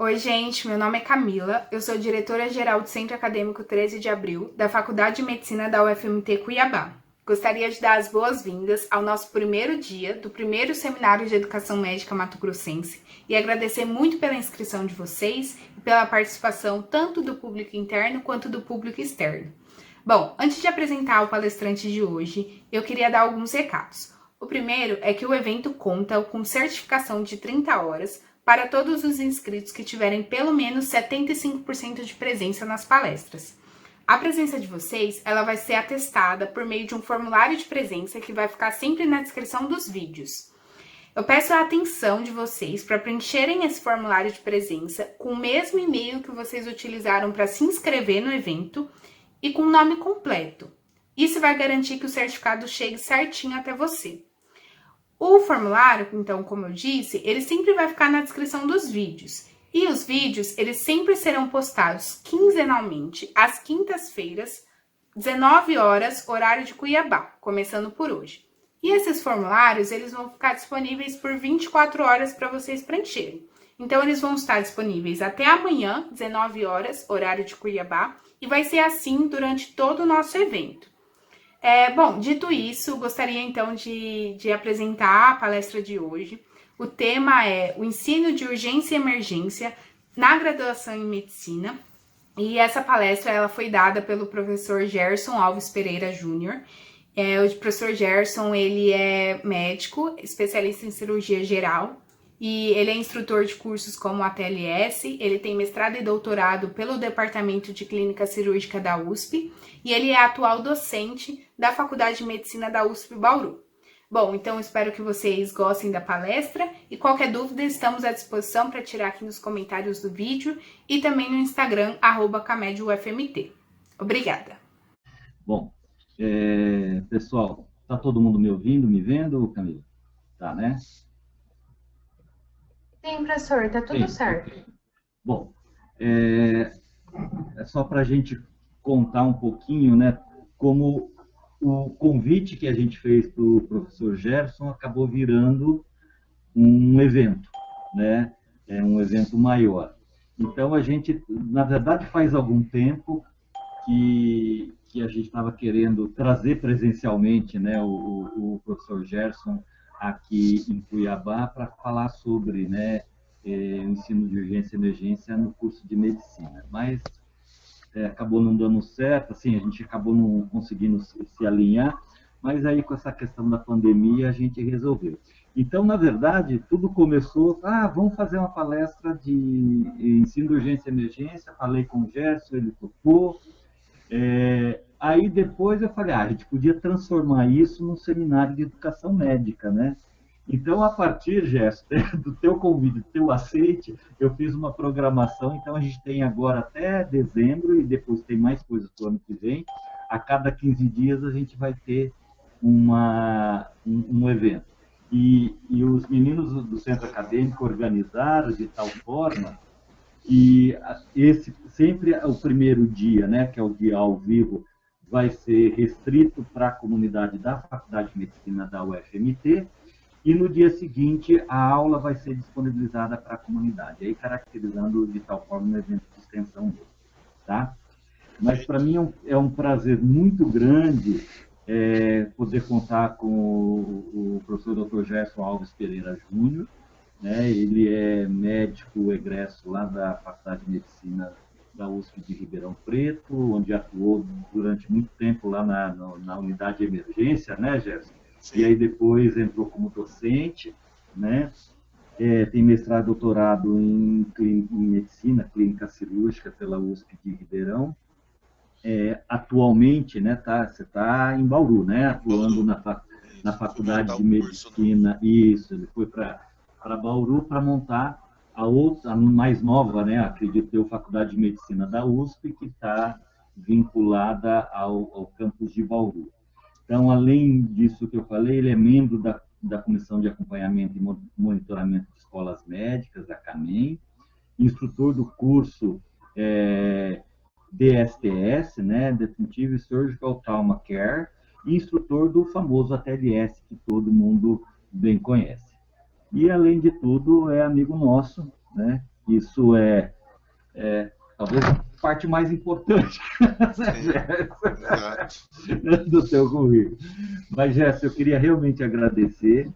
Oi, gente, meu nome é Camila, eu sou diretora-geral do Centro Acadêmico 13 de Abril, da Faculdade de Medicina da UFMT Cuiabá. Gostaria de dar as boas-vindas ao nosso primeiro dia do primeiro Seminário de Educação Médica Mato Grossense e agradecer muito pela inscrição de vocês e pela participação tanto do público interno quanto do público externo. Bom, antes de apresentar o palestrante de hoje, eu queria dar alguns recados. O primeiro é que o evento conta com certificação de 30 horas para todos os inscritos que tiverem pelo menos 75% de presença nas palestras. A presença de vocês, ela vai ser atestada por meio de um formulário de presença que vai ficar sempre na descrição dos vídeos. Eu peço a atenção de vocês para preencherem esse formulário de presença com o mesmo e-mail que vocês utilizaram para se inscrever no evento e com o nome completo. Isso vai garantir que o certificado chegue certinho até você. O formulário, então, como eu disse, ele sempre vai ficar na descrição dos vídeos. E os vídeos, eles sempre serão postados quinzenalmente, às quintas-feiras, 19 horas, horário de Cuiabá, começando por hoje. E esses formulários, eles vão ficar disponíveis por 24 horas para vocês preencherem. Então, eles vão estar disponíveis até amanhã, 19 horas, horário de Cuiabá, e vai ser assim durante todo o nosso evento. Bom, dito isso, gostaria então de apresentar a palestra de hoje. O tema é o ensino de urgência e emergência na graduação em medicina. E essa palestra ela foi dada pelo professor Gerson Alves Pereira Júnior. O professor Gerson, ele é médico, especialista em cirurgia geral. E ele é instrutor de cursos como a TLS, ele tem mestrado e doutorado pelo Departamento de Clínica Cirúrgica da USP e ele é atual docente da Faculdade de Medicina da USP Bauru. Bom, então espero que vocês gostem da palestra e qualquer dúvida estamos à disposição para tirar aqui nos comentários do vídeo e também no Instagram, @camedufmt. Obrigada. Bom, pessoal, tá todo mundo me ouvindo, me vendo, Camila? Tá, né? Sim, professor, tá tudo certo. Okay. Bom, é só para a gente contar um pouquinho, né, como o convite que a gente fez para o professor Gerson acabou virando um evento, né? É um evento maior. Então, a gente, na verdade, faz algum tempo que a gente estava querendo trazer presencialmente, né, o professor Gerson aqui em Cuiabá para falar sobre, né, o ensino de urgência e emergência no curso de medicina. Mas acabou não dando certo, assim, a gente acabou não conseguindo se alinhar, mas aí com essa questão da pandemia a gente resolveu. Então, na verdade, tudo começou, vamos fazer uma palestra de ensino de urgência e emergência, falei com o Gerson, ele topou. Aí depois eu falei, a gente podia transformar isso num seminário de educação médica, né? Então, a partir, Gerson, do teu convite, do teu aceite, eu fiz uma programação, então a gente tem agora até dezembro, e depois tem mais coisas para o ano que vem. A cada 15 dias a gente vai ter um evento. E os meninos do centro acadêmico organizaram de tal forma que esse sempre o primeiro dia, né, que é o dia ao vivo, vai ser restrito para a comunidade da Faculdade de Medicina da UFMT, e no dia seguinte a aula vai ser disponibilizada para a comunidade, aí caracterizando de tal forma um evento de extensão mesmo, tá? Mas para mim é um prazer muito grande poder contar com o professor Dr. Gerson Alves Pereira Júnior, né? Ele é médico egresso lá da Faculdade de Medicina da USP de Ribeirão Preto, onde atuou durante muito tempo lá na unidade de emergência, né, Gerson? E aí depois entrou como docente, né? Tem mestrado e doutorado em medicina clínica cirúrgica pela USP de Ribeirão. Atualmente, né, você está em Bauru, né? Atuando na Faculdade de Medicina. Isso, ele foi para Bauru para montar a outra, a mais nova, né? Acredito eu, Faculdade de Medicina da USP, que está vinculada ao campus de Bauru. Então, além disso que eu falei, ele é membro da Comissão de Acompanhamento e Monitoramento de Escolas Médicas, da CAMEM, instrutor do curso DSTS, né, Definitive Surgical Trauma Care, e instrutor do famoso ATLS, que todo mundo bem conhece. E, além de tudo, é amigo nosso, né, isso talvez a parte mais importante do teu currículo. Mas, Gerson, eu queria realmente agradecer,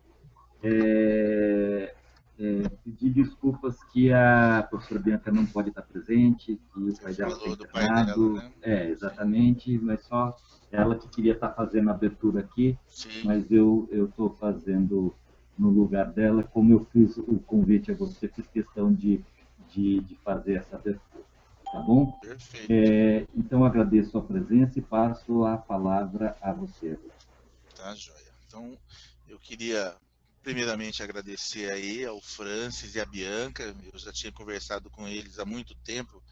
pedir desculpas que a professora Bianca não pode estar presente, que o pai dela está internado. Né? Exatamente, mas só ela que queria estar fazendo a abertura aqui, Sim. Mas eu estou fazendo no lugar dela, como eu fiz o convite a você, fiz questão de fazer essa abertura, tá bom? Perfeito. Então, agradeço a presença e passo a palavra a você. Tá, joia. Então, eu queria primeiramente agradecer aí ao Francis e à Bianca. Eu já tinha conversado com eles há muito tempo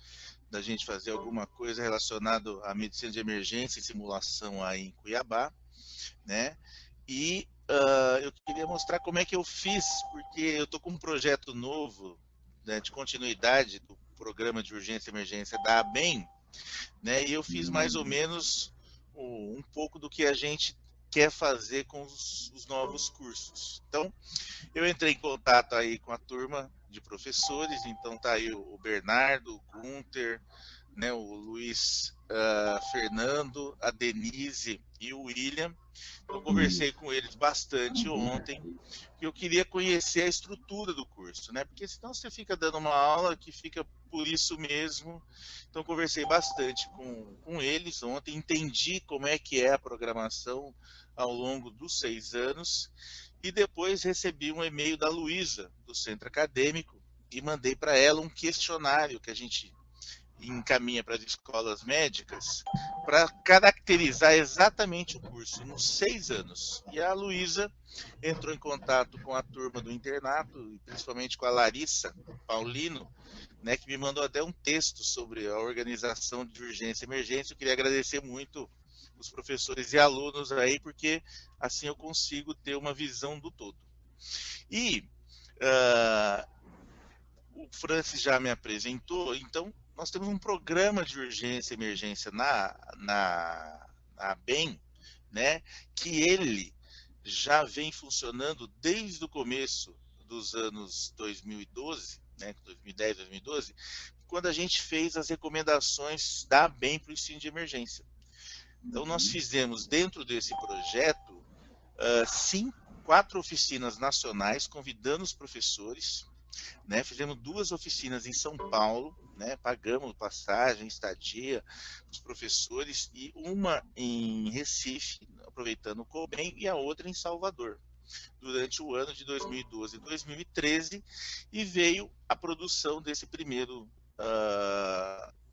da gente fazer alguma coisa relacionada à medicina de emergência e simulação aí em Cuiabá, né? E eu queria mostrar como é que eu fiz, porque eu estou com um projeto novo, né, de continuidade do programa de urgência e emergência da ABEM, né? E eu fiz mais ou menos um pouco do que a gente quer fazer com os novos cursos. Então, eu entrei em contato aí com a turma de professores, então tá aí o Bernardo, o Gunter, né, o Luiz Fernando, a Denise e o William. Eu conversei com eles bastante ontem, que eu queria conhecer a estrutura do curso, né? Porque senão você fica dando uma aula que fica por isso mesmo. Então conversei bastante com eles ontem, entendi como é que é a programação ao longo dos 6 anos e depois recebi um e-mail da Luísa, do Centro Acadêmico, e mandei para ela um questionário que a gente encaminha para as escolas médicas para caracterizar exatamente o curso nos 6 anos. E a Luísa entrou em contato com a turma do internato, principalmente com a Larissa Paulino, né, que me mandou até um texto sobre a organização de urgência e emergência. Eu queria agradecer muito os professores e alunos aí, porque assim eu consigo ter uma visão do todo. E o Francis já me apresentou, então nós temos um programa de urgência e emergência na ABEM, né, que ele já vem funcionando desde o começo dos anos 2012, né, 2010, 2012, quando a gente fez as recomendações da ABEM para o ensino de emergência. Então nós fizemos dentro desse projeto 4 oficinas nacionais, convidando os professores, né? Fizemos 2 oficinas em São Paulo, né? Pagamos passagem, estadia, os professores, e uma em Recife, aproveitando o COBEM, e a outra em Salvador, durante o ano de 2012 e 2013, e veio a produção desse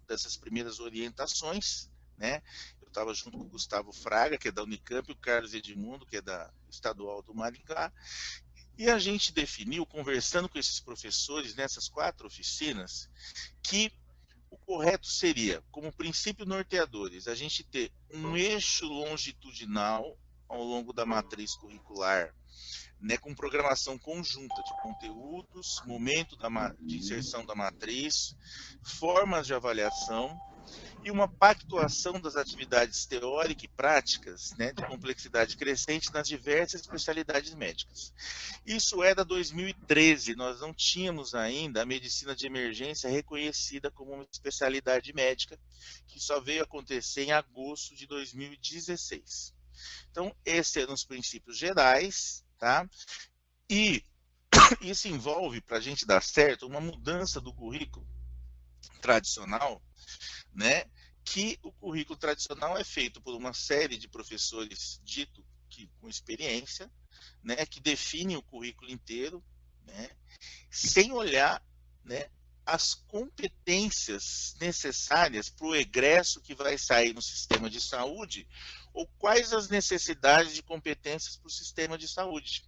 dessas primeiras orientações, né? Eu estava junto com o Gustavo Fraga, que é da Unicamp, e o Carlos Edmundo, que é da Estadual do Maringá, e a gente definiu, conversando com esses professores nessas 4 oficinas, que o correto seria, como princípio norteadores, a gente ter um eixo longitudinal ao longo da matriz curricular, né, com programação conjunta de conteúdos, momento de inserção da matriz, formas de avaliação, e uma pactuação das atividades teóricas e práticas, né, de complexidade crescente nas diversas especialidades médicas. Isso é da 2013, nós não tínhamos ainda a medicina de emergência reconhecida como uma especialidade médica, que só veio acontecer em agosto de 2016. Então, esses eram os princípios gerais, tá? E isso envolve, para a gente dar certo, uma mudança do currículo tradicional, né, que o currículo tradicional é feito por uma série de professores dito que com experiência, né, que definem o currículo inteiro, né, sem olhar, né, as competências necessárias para o egresso que vai sair no sistema de saúde, ou quais as necessidades de competências para o sistema de saúde.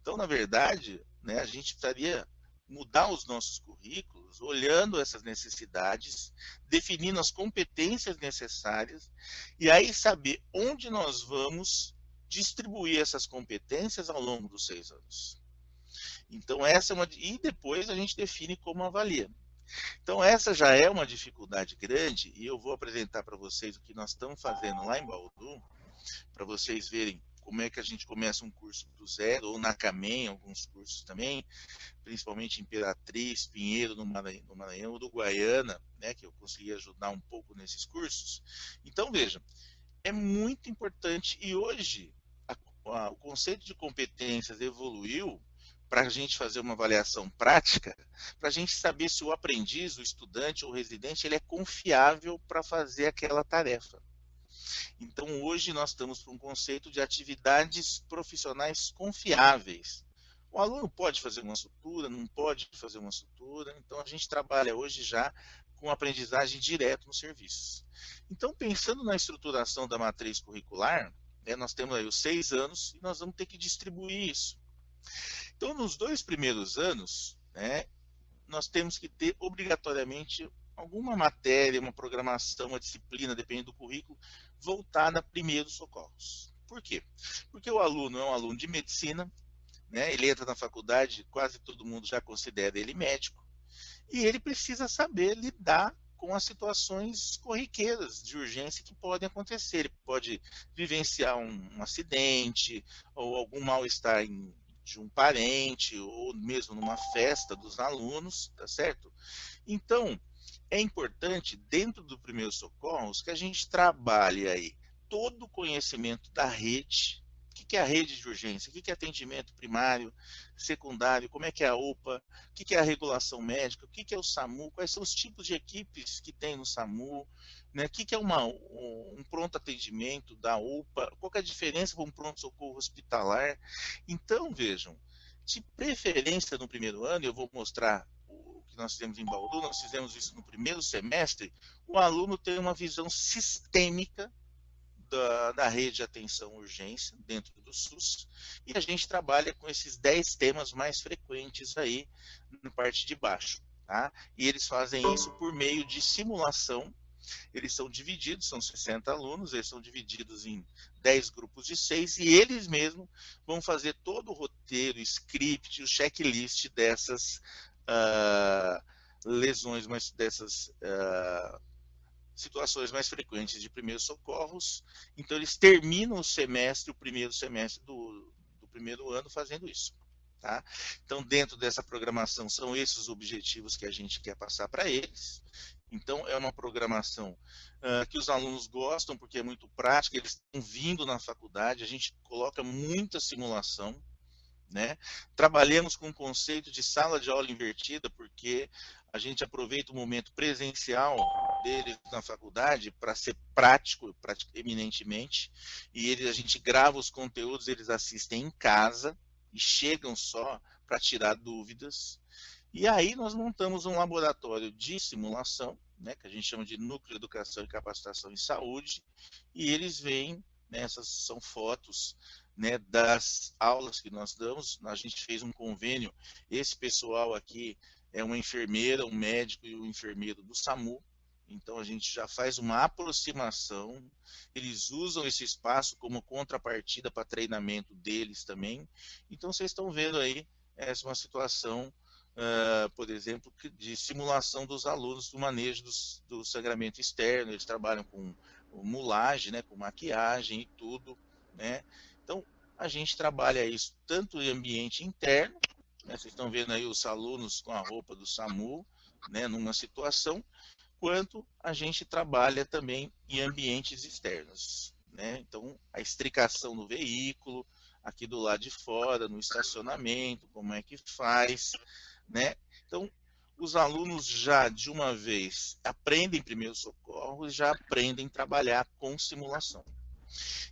Então, na verdade, né, a gente precisaria mudar os nossos currículos, olhando essas necessidades, definindo as competências necessárias, e aí saber onde nós vamos distribuir essas competências ao longo dos 6 anos. Então, essa é uma... E depois a gente define como avalia. Então, essa já é uma dificuldade grande, e eu vou apresentar para vocês o que nós estamos fazendo lá em Bauru, para vocês verem como é que a gente começa um curso do zero, ou na Camen, alguns cursos também, principalmente Imperatriz, Pinheiro, no Maranhão, Uruguaiana, né, que eu consegui ajudar um pouco nesses cursos. Então, veja, é muito importante, e hoje o conceito de competências evoluiu para a gente fazer uma avaliação prática, para a gente saber se o aprendiz, o estudante ou o residente, ele é confiável para fazer aquela tarefa. Então, hoje nós estamos para um conceito de atividades profissionais confiáveis. O aluno pode fazer uma sutura, não pode fazer uma sutura, então a gente trabalha hoje já com aprendizagem direto nos serviços. Então, pensando na estruturação da matriz curricular, nós temos aí os 6 anos e nós vamos ter que distribuir isso. Então, nos 2 primeiros anos, nós temos que ter obrigatoriamente alguma matéria, uma programação, uma disciplina, dependendo do currículo, voltada a primeiros socorros. Por quê? Porque o aluno é um aluno de medicina, ele entra na faculdade, quase todo mundo já considera ele médico, e ele precisa saber lidar com as situações corriqueiras de urgência que podem acontecer. Ele pode vivenciar um acidente, ou algum mal-estar de um parente, ou mesmo numa festa dos alunos, tá certo? Então, é importante, dentro do Primeiros Socorros, que a gente trabalhe aí todo o conhecimento da rede. O que é a rede de urgência? O que é atendimento primário, secundário? Como é que é a OPA? O que é a regulação médica? O que é o SAMU? Quais são os tipos de equipes que tem no SAMU? O que é um pronto atendimento da OPA? Qual é a diferença para um pronto-socorro hospitalar? Então, vejam, de preferência no primeiro ano, eu vou mostrar o que nós fizemos em Bauru, nós fizemos isso no primeiro semestre, o aluno tem uma visão sistêmica da rede de atenção urgência dentro do SUS, e a gente trabalha com esses 10 temas mais frequentes aí na parte de baixo, tá? E eles fazem isso por meio de simulação. Eles são divididos, são 60 alunos, eles são divididos em 10 grupos de 6, e eles mesmos vão fazer todo o roteiro, script, o checklist dessas lesões, dessas situações mais frequentes de primeiros socorros. Então, eles terminam o primeiro semestre do primeiro ano fazendo isso. Tá? Então, dentro dessa programação, são esses os objetivos que a gente quer passar para eles. Então, é uma programação que os alunos gostam, porque é muito prática, eles estão vindo na faculdade, a gente coloca muita simulação. Trabalhamos com o conceito de sala de aula invertida, porque a gente aproveita o momento presencial deles na faculdade para ser prático, eminentemente, e a gente grava os conteúdos, eles assistem em casa e chegam só para tirar dúvidas. E aí nós montamos um laboratório de simulação, que a gente chama de Núcleo de Educação e Capacitação em Saúde, e eles vêm, essas são fotos das aulas que nós damos. A gente fez um convênio, esse pessoal aqui é uma enfermeira, um médico e um enfermeiro do SAMU, então a gente já faz uma aproximação, eles usam esse espaço como contrapartida para treinamento deles também. Então vocês estão vendo aí, essa é uma situação, por exemplo, de simulação dos alunos do manejo do sangramento externo. Eles trabalham com mulagem, com maquiagem e tudo, Então, a gente trabalha isso tanto em ambiente interno, vocês estão vendo aí os alunos com a roupa do SAMU, numa situação, quanto a gente trabalha também em ambientes externos, Então, a estricação no veículo, aqui do lado de fora, no estacionamento, como é que faz, Então, os alunos já, de uma vez, aprendem primeiros socorros, já aprendem a trabalhar com simulação.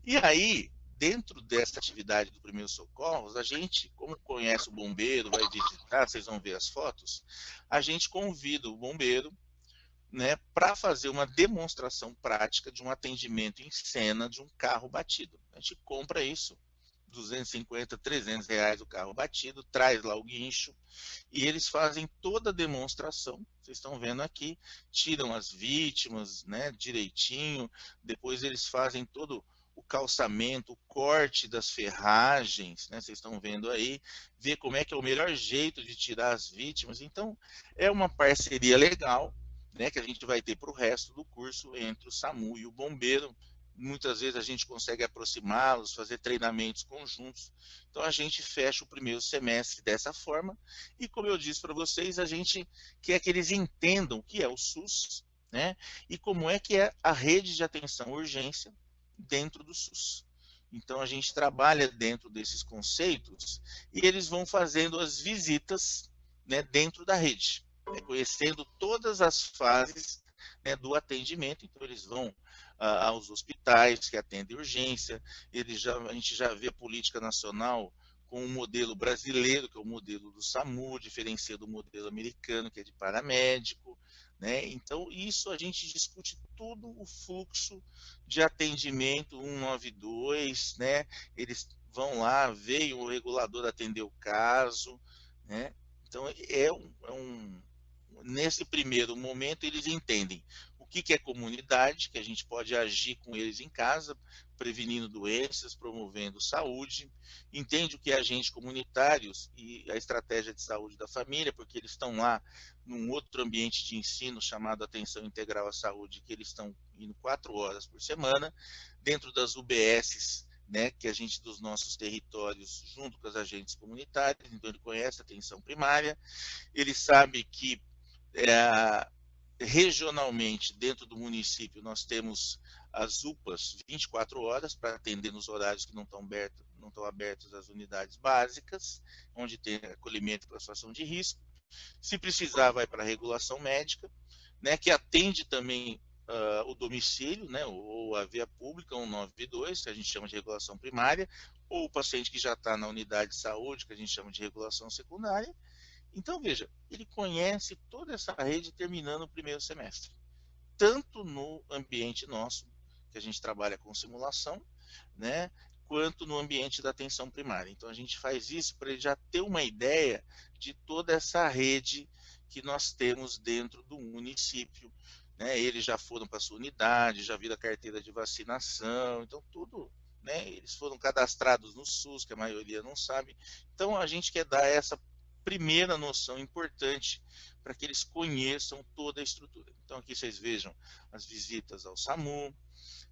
E aí, dentro dessa atividade do primeiros socorros, a gente, como conhece o bombeiro, vai visitar, vocês vão ver as fotos, a gente convida o bombeiro para fazer uma demonstração prática de um atendimento em cena de um carro batido. A gente compra isso, 250, 300 reais o carro batido, traz lá o guincho, e eles fazem toda a demonstração, vocês estão vendo aqui, tiram as vítimas direitinho, depois eles fazem todo o calçamento, o corte das ferragens, vocês estão vendo aí, ver como é que é o melhor jeito de tirar as vítimas. Então, é uma parceria legal, que a gente vai ter para o resto do curso entre o SAMU e o bombeiro, muitas vezes a gente consegue aproximá-los, fazer treinamentos conjuntos. Então a gente fecha o primeiro semestre dessa forma e, como eu disse para vocês, a gente quer que eles entendam o que é o SUS, né? E como é que é a rede de atenção à urgência dentro do SUS. Então a gente trabalha dentro desses conceitos e eles vão fazendo as visitas, né, dentro da rede, né, conhecendo todas as fases, né, do atendimento. Então eles vão aos hospitais que atendem urgência, a gente já vê a política nacional com o modelo brasileiro, que é o modelo do SAMU, diferencia do modelo americano, que é de paramédico, né? Então, isso a gente discute tudo o fluxo de atendimento 192, né? Eles vão lá, veio o regulador atender o caso, né? Então, nesse primeiro momento, eles entendem o que é comunidade, que a gente pode agir com eles em casa, prevenindo doenças, promovendo saúde, entende o que é agentes comunitários e a estratégia de saúde da família, porque eles estão lá num outro ambiente de ensino chamado Atenção Integral à Saúde, que eles estão indo 4 horas por semana, dentro das UBSs, né, que a gente dos nossos territórios, junto com as agentes comunitárias, então ele conhece a atenção primária, ele sabe que regionalmente, dentro do município, nós temos as UPAs 24 horas para atender nos horários que não estão abertos as unidades básicas, onde tem acolhimento para situação de risco. Se precisar, vai para a regulação médica, né, que atende também o domicílio, né, ou a via pública, 192, que a gente chama de regulação primária, ou o paciente que já está na unidade de saúde, que a gente chama de regulação secundária. Então, veja, ele conhece toda essa rede terminando o primeiro semestre, tanto no ambiente nosso, que a gente trabalha com simulação, né, quanto no ambiente da atenção primária. Então, a gente faz isso para ele já ter uma ideia de toda essa rede que nós temos dentro do município, né? Eles já foram para a sua unidade, já viram a carteira de vacinação, então tudo, né? Eles foram cadastrados no SUS, que a maioria não sabe. Então, a gente quer dar essa primeira noção importante para que eles conheçam toda a estrutura. Então aqui vocês vejam as visitas ao SAMU,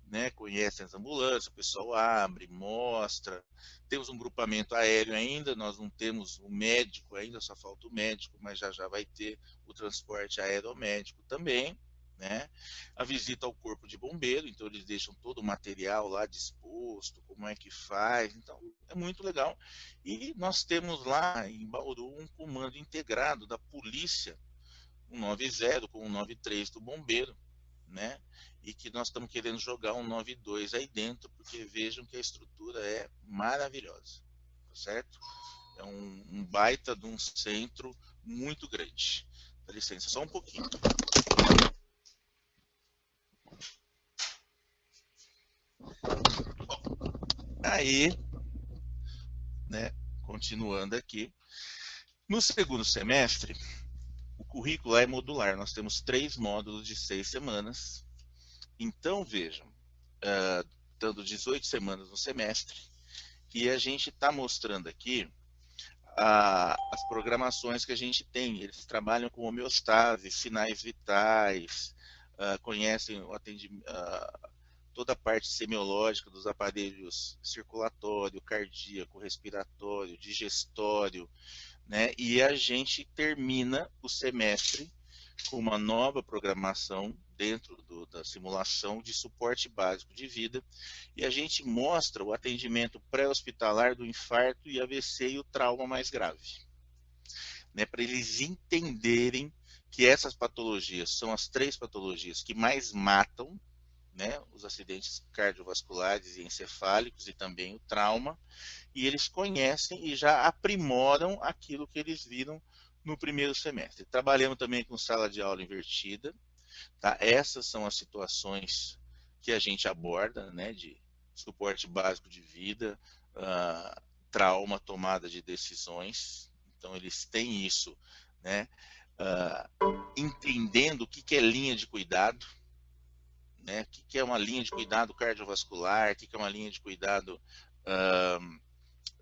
né, conhecem as ambulâncias, o pessoal abre, mostra. Temos um grupamento aéreo ainda, nós não temos o médico ainda, só falta o médico, mas já vai ter o transporte aeromédico também. Né? A visita ao corpo de bombeiro, então eles deixam todo o material lá disposto, como é que faz, então é muito legal. E nós temos lá em Bauru um comando integrado da polícia, 190 com o 193 do bombeiro, né? E que nós estamos querendo jogar um 92 aí dentro, porque vejam que a estrutura é maravilhosa, tá certo? É um baita de um centro muito grande. Dá licença, só um pouquinho. Aí, né, continuando aqui, no segundo semestre, o currículo é modular, nós temos 3 módulos de 6 semanas, então vejam, dando 18 semanas no semestre, e a gente está mostrando aqui as programações que a gente tem, eles trabalham com homeostase, sinais vitais, conhecem o atendimento, toda a parte semiológica dos aparelhos circulatório, cardíaco, respiratório, digestório, né? E a gente termina o semestre com uma nova programação dentro da simulação de suporte básico de vida, e a gente mostra o atendimento pré-hospitalar do infarto e AVC e o trauma mais grave, né? Para eles entenderem que essas patologias são as 3 patologias que mais matam, né, os acidentes cardiovasculares e encefálicos e também o trauma, e eles conhecem e já aprimoram aquilo que eles viram no primeiro semestre. Trabalhamos também com sala de aula invertida, tá? Essas são as situações que a gente aborda, né, de suporte básico de vida, trauma, tomada de decisões. Então eles têm isso, né, entendendo o que é linha de cuidado, né? O que é uma linha de cuidado cardiovascular, o que é uma linha de cuidado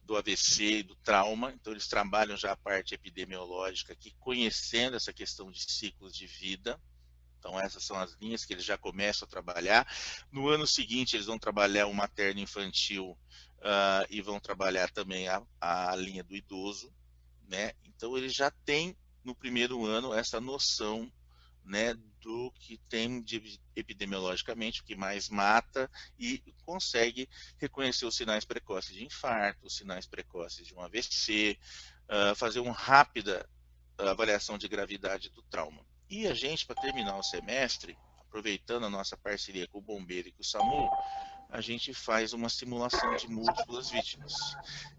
do AVC e do trauma. Então eles trabalham já a parte epidemiológica aqui, conhecendo essa questão de ciclos de vida, Então, essas são as linhas que eles já começam a trabalhar. No ano seguinte, eles vão trabalhar o materno-infantil e vão trabalhar também a linha do idoso, né? Então, eles já têm, no primeiro ano, essa noção, né, do que tem de epidemiologicamente, o que mais mata, e consegue reconhecer os sinais precoces de infarto, os sinais precoces de um AVC, fazer uma rápida avaliação de gravidade do trauma. E a gente, para terminar o semestre, aproveitando a nossa parceria com o Bombeiro e com o SAMU, a gente faz uma simulação de múltiplas vítimas.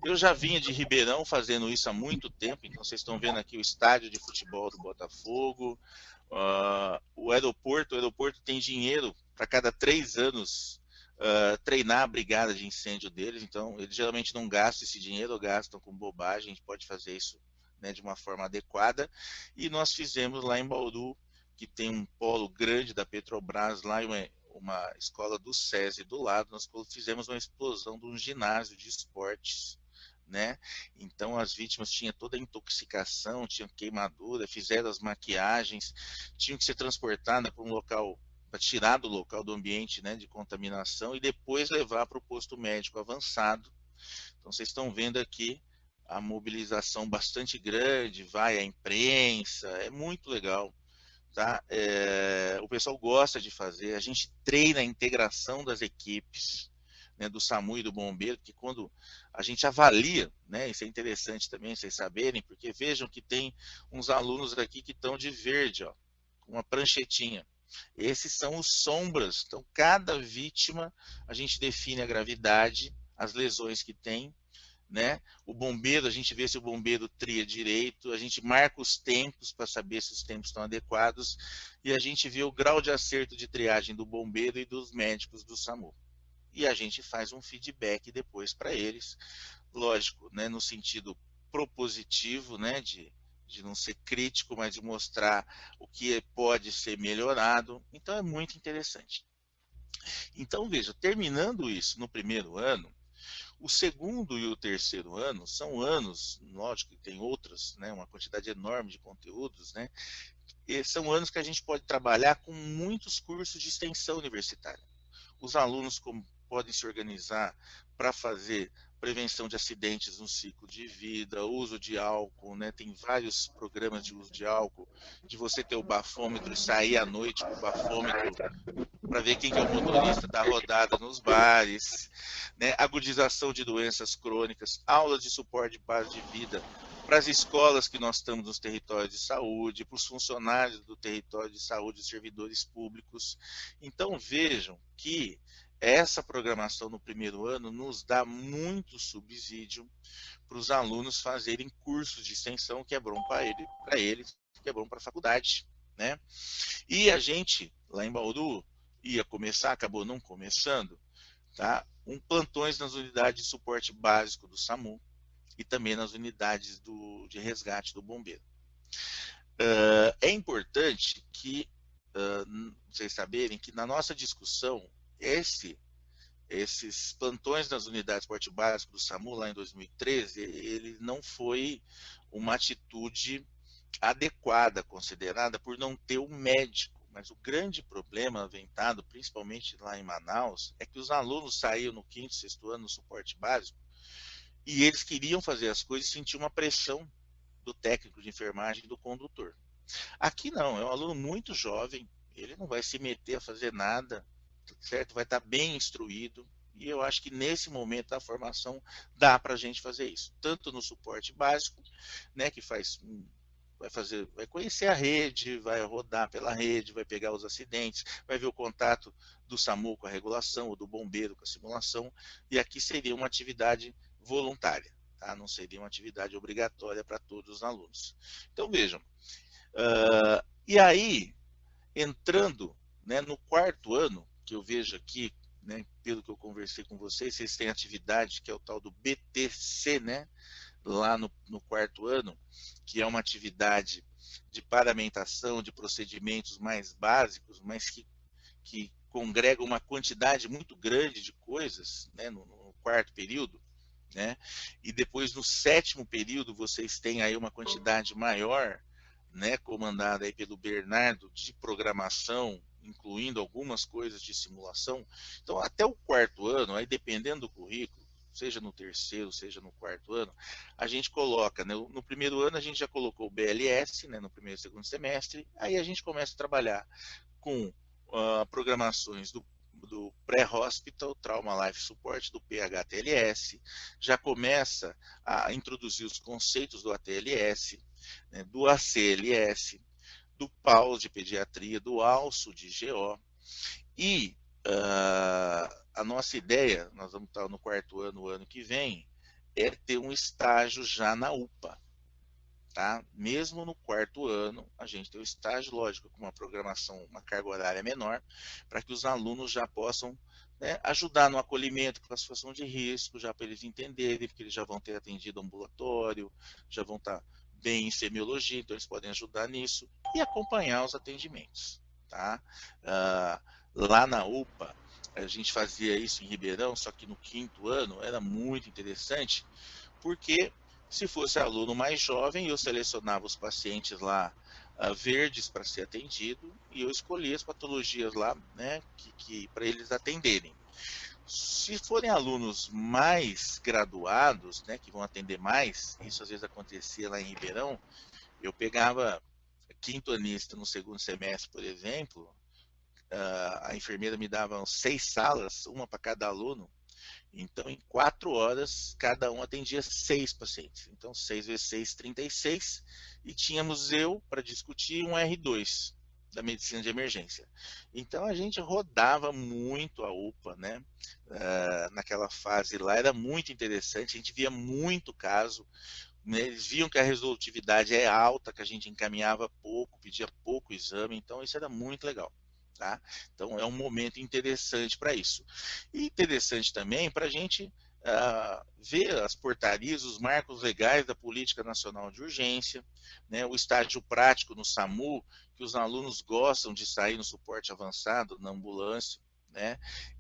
Eu já vinha de Ribeirão fazendo isso há muito tempo, então vocês estão vendo aqui o estádio de futebol do Botafogo, o aeroporto tem dinheiro para cada 3 anos treinar a brigada de incêndio deles, então eles geralmente não gastam esse dinheiro, ou gastam com bobagem, a gente pode fazer isso, né, de uma forma adequada. E nós fizemos lá em Bauru, que tem um polo grande da Petrobras, lá uma escola do SESI do lado, nós fizemos uma explosão de um ginásio de esportes, né? Então as vítimas tinham toda a intoxicação, tinham queimadura, fizeram as maquiagens, tinham que ser transportadas para um local, para tirar do local do ambiente, né, de contaminação, e depois levar para o posto médico avançado. Então vocês estão vendo aqui a mobilização bastante grande, vai a imprensa, é muito legal. Tá? O pessoal gosta de fazer, a gente treina a integração das equipes, né, do SAMU e do Bombeiro, que quando a gente avalia, né, isso é interessante também vocês saberem, porque vejam que tem uns alunos aqui que estão de verde, ó, com uma pranchetinha. Esses são os sombras, então cada vítima a gente define a gravidade, as lesões que tem, né? O bombeiro, a gente vê se o bombeiro tria direito, a gente marca os tempos para saber se os tempos estão adequados, e a gente vê o grau de acerto de triagem do bombeiro e dos médicos do SAMU. E a gente faz um feedback depois para eles, lógico, né, no sentido propositivo, né, de não ser crítico, mas de mostrar o que pode ser melhorado. Então é muito interessante. Então veja, terminando isso no primeiro ano, o segundo e o terceiro ano são anos, lógico que tem outras, né, uma quantidade enorme de conteúdos, né, e são anos que a gente pode trabalhar com muitos cursos de extensão universitária. Os alunos podem se organizar para fazer prevenção de acidentes no ciclo de vida, uso de álcool, né? Tem vários programas de uso de álcool, de você ter o bafômetro e sair à noite com o bafômetro para ver quem que é o motorista da rodada nos bares, né? Agudização de doenças crônicas, aulas de suporte de base de vida para as escolas que nós estamos nos territórios de saúde, para os funcionários do território de saúde, servidores públicos. Então vejam que essa programação no primeiro ano nos dá muito subsídio para os alunos fazerem cursos de extensão, que é bom para eles, que é bom para a faculdade, né? E a gente, lá em Bauru, ia começar, acabou não começando, tá? Plantões nas unidades de suporte básico do SAMU e também nas unidades de resgate do bombeiro. É importante que vocês saberem que na nossa discussão, esses plantões nas unidades de suporte básico do SAMU, lá em 2013, ele não foi uma atitude adequada, considerada, por não ter um médico. Mas o grande problema aventado, principalmente lá em Manaus, é que os alunos saíam no 5º, 6º ano no suporte básico e eles queriam fazer as coisas e sentiam uma pressão do técnico de enfermagem e do condutor. Aqui não, é um aluno muito jovem, ele não vai se meter a fazer nada, certo? Vai estar bem instruído, e eu acho que nesse momento da formação dá para a gente fazer isso, tanto no suporte básico, né, que vai conhecer a rede, vai rodar pela rede, vai pegar os acidentes, vai ver o contato do SAMU com a regulação, ou do bombeiro com a simulação, e aqui seria uma atividade voluntária, tá? Não seria uma atividade obrigatória para todos os alunos. Então vejam, e aí, entrando, né, no 4º ano, que eu vejo aqui, né, pelo que eu conversei com vocês têm atividade que é o tal do BTC, né, lá no 4º ano, que é uma atividade de paramentação de procedimentos mais básicos, mas que congrega uma quantidade muito grande de coisas, né, no 4º período, né, e depois no 7º período vocês têm aí uma quantidade maior né, comandada aí pelo Bernardo, de programação, incluindo algumas coisas de simulação. Então, até o quarto ano, aí dependendo do currículo, seja no terceiro, seja no quarto ano, a gente coloca, né, no primeiro ano a gente já colocou o BLS, né, no primeiro e segundo semestre, aí a gente começa a trabalhar com programações do pré-hospital, Trauma Life Support, do PHTLS, já começa a introduzir os conceitos do ATLS, né, do ACLS, do PAUS de pediatria, do ALSO de GO, e a nossa ideia, nós vamos estar no quarto ano, o ano que vem, é ter um estágio já na UPA. Tá? Mesmo no quarto ano, a gente tem o estágio, lógico, com uma programação, uma carga horária menor, para que os alunos já possam, né, ajudar no acolhimento, classificação de risco, já para eles entenderem, porque eles já vão ter atendido ambulatório, já vão estar bem em semiologia, então eles podem ajudar nisso, e acompanhar os atendimentos. Tá? Lá na UPA, a gente fazia isso em Ribeirão, só que no quinto ano era muito interessante, porque se fosse aluno mais jovem, eu selecionava os pacientes lá verdes para ser atendido e eu escolhia as patologias lá, né, que para eles atenderem. Se forem alunos mais graduados, né, que vão atender mais, isso às vezes acontecia lá em Ribeirão, eu pegava quinto anista no segundo semestre, por exemplo, a enfermeira me dava 6 salas, uma para cada aluno. Então, em 4 horas, cada um atendia 6 pacientes. Então, 6 vezes 6, 36. E tínhamos eu para discutir um R2 da medicina de emergência. Então, a gente rodava muito a UPA, né? Naquela fase lá, era muito interessante. A gente via muito caso. Né? Eles viam que a resolutividade é alta, que a gente encaminhava pouco, pedia pouco exame. Então, isso era muito legal. Tá? Então é um momento interessante para isso. E interessante também para a gente ver as portarias, os marcos legais da Política Nacional de Urgência, né, o estágio prático no SAMU, que os alunos gostam de sair no suporte avançado, na ambulância, né,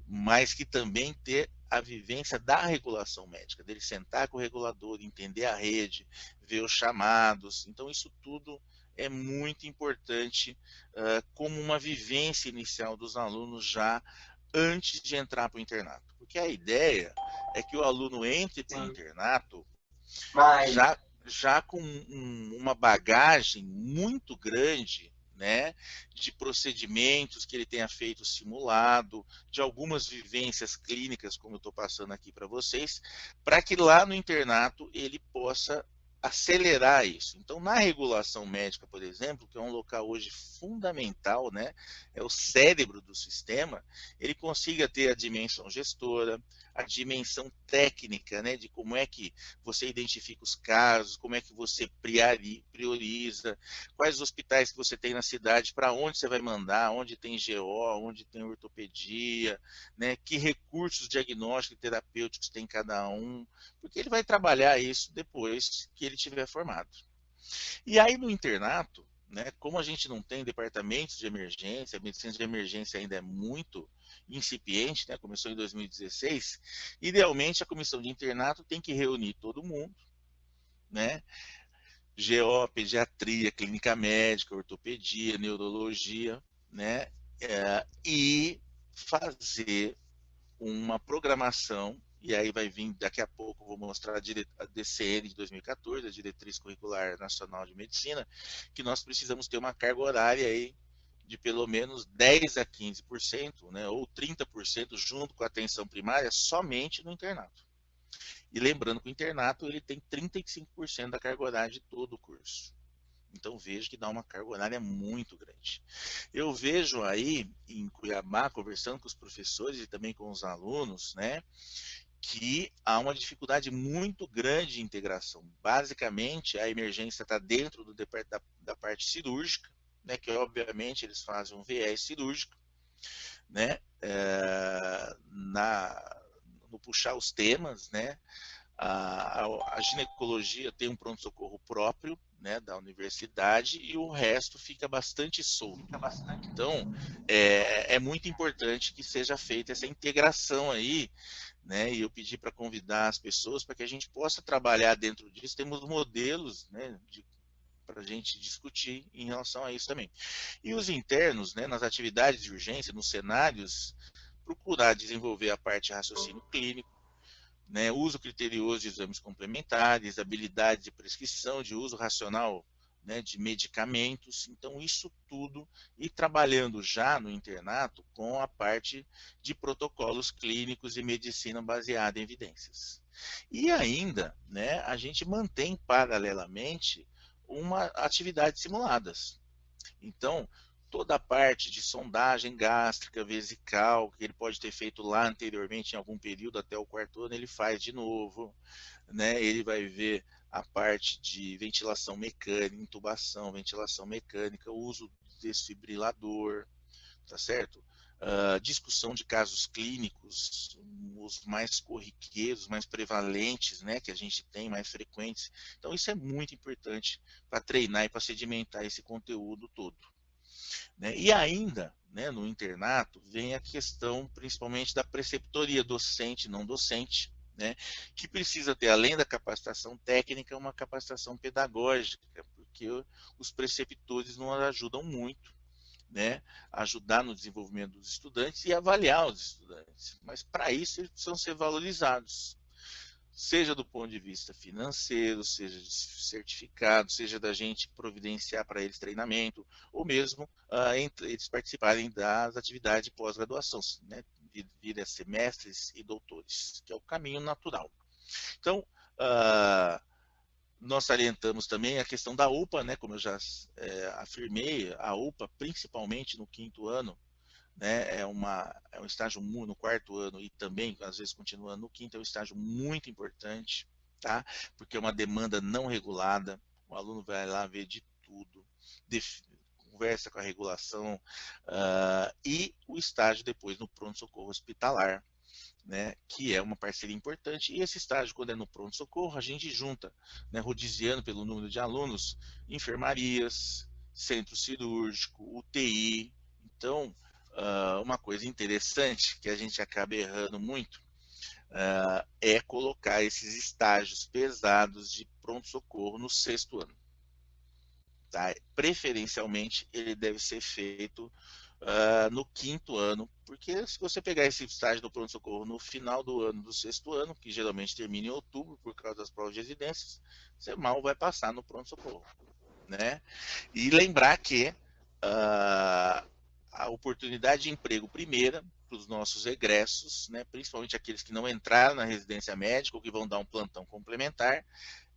mas que também ter a vivência da regulação médica, dele sentar com o regulador, entender a rede, ver os chamados. Então isso tudo é muito importante como uma vivência inicial dos alunos já antes de entrar para o internato. Porque a ideia é que o aluno entre para o internato já com uma bagagem muito grande, né, de procedimentos que ele tenha feito simulado, de algumas vivências clínicas, como eu estou passando aqui para vocês, para que lá no internato ele possa acelerar isso. Então, na regulação médica, por exemplo, que é um local hoje fundamental, né, é o cérebro do sistema, ele consiga ter a dimensão gestora, a dimensão técnica, né, de como é que você identifica os casos, como é que você prioriza, quais os hospitais que você tem na cidade, para onde você vai mandar, onde tem GO, onde tem ortopedia, né, que recursos diagnósticos e terapêuticos tem cada um, porque ele vai trabalhar isso depois que ele tiver formado. E aí no internato, né, como a gente não tem departamentos de emergência, a medicina de emergência ainda é muito incipiente, né, começou em 2016, idealmente a comissão de internato tem que reunir todo mundo, né, GO, pediatria, clínica médica, ortopedia, neurologia, né, e fazer uma programação, e aí vai vir daqui a pouco, vou mostrar a DCN de 2014, a Diretriz Curricular Nacional de Medicina, que nós precisamos ter uma carga horária aí de pelo menos 10 a 15%, né, ou 30% junto com a atenção primária somente no internato. E lembrando que o internato ele tem 35% da carga horária de todo o curso. Então vejo que dá uma carga horária muito grande. Eu vejo aí em Cuiabá, conversando com os professores e também com os alunos, né, que há uma dificuldade muito grande de integração. Basicamente, a emergência está dentro da parte cirúrgica, né, que obviamente eles fazem um viés cirúrgico, né, no puxar os temas, né, a ginecologia tem um pronto-socorro próprio, né, da universidade, e o resto fica bastante solto. Então, é muito importante que seja feita essa integração aí, né, e eu pedi para convidar as pessoas para que a gente possa trabalhar dentro disso. Temos modelos, né, para a gente discutir em relação a isso também. E os internos, né, nas atividades de urgência, nos cenários, procurar desenvolver a parte de raciocínio clínico, né, uso criterioso de exames complementares, habilidade de prescrição, de uso racional, né, de medicamentos. Então, isso tudo, e trabalhando já no internato com a parte de protocolos clínicos e medicina baseada em evidências. E ainda, né, a gente mantém paralelamente uma atividade simuladas. Então, toda a parte de sondagem gástrica, vesical, que ele pode ter feito lá anteriormente em algum período até o quarto ano, ele faz de novo, né? Ele vai ver a parte de ventilação mecânica, intubação, ventilação mecânica, o uso do desfibrilador, tá certo? Discussão de casos clínicos, os mais corriqueiros, mais prevalentes, né, que a gente tem, mais frequentes. Então, isso é muito importante para treinar e para sedimentar esse conteúdo todo. Né? E ainda, né, no internato, vem a questão principalmente da preceptoria docente, não docente, né, que precisa ter, além da capacitação técnica, uma capacitação pedagógica, porque os preceptores nos ajudam muito, né, ajudar no desenvolvimento dos estudantes e avaliar os estudantes. Mas para isso eles precisam ser valorizados, seja do ponto de vista financeiro, seja de certificado, seja da gente providenciar para eles treinamento, ou mesmo eles participarem das atividades de pós-graduação, né, vir a ser mestres e doutores, que é o caminho natural. Então, nós salientamos também a questão da UPA, né, como eu já afirmei, a UPA, principalmente no quinto ano, né, é um estágio no quarto ano e também, às vezes, continuando no quinto, é um estágio muito importante, tá? Porque é uma demanda não regulada, o aluno vai lá ver de tudo, conversa com a regulação, e o estágio depois no pronto-socorro hospitalar, né, que é uma parceria importante. E esse estágio, quando é no pronto-socorro, a gente junta, né, rodiziando pelo número de alunos, enfermarias, centro cirúrgico, UTI. Então, uma coisa interessante que a gente acaba errando muito é colocar esses estágios pesados de pronto-socorro no sexto ano. Tá? Preferencialmente, ele deve ser feito no quinto ano, porque se você pegar esse estágio do pronto-socorro no final do ano do sexto ano, que geralmente termina em outubro por causa das provas de residências, você mal vai passar no pronto-socorro, né? E lembrar que a oportunidade de emprego primeira para os nossos egressos, né, principalmente aqueles que não entraram na residência médica ou que vão dar um plantão complementar,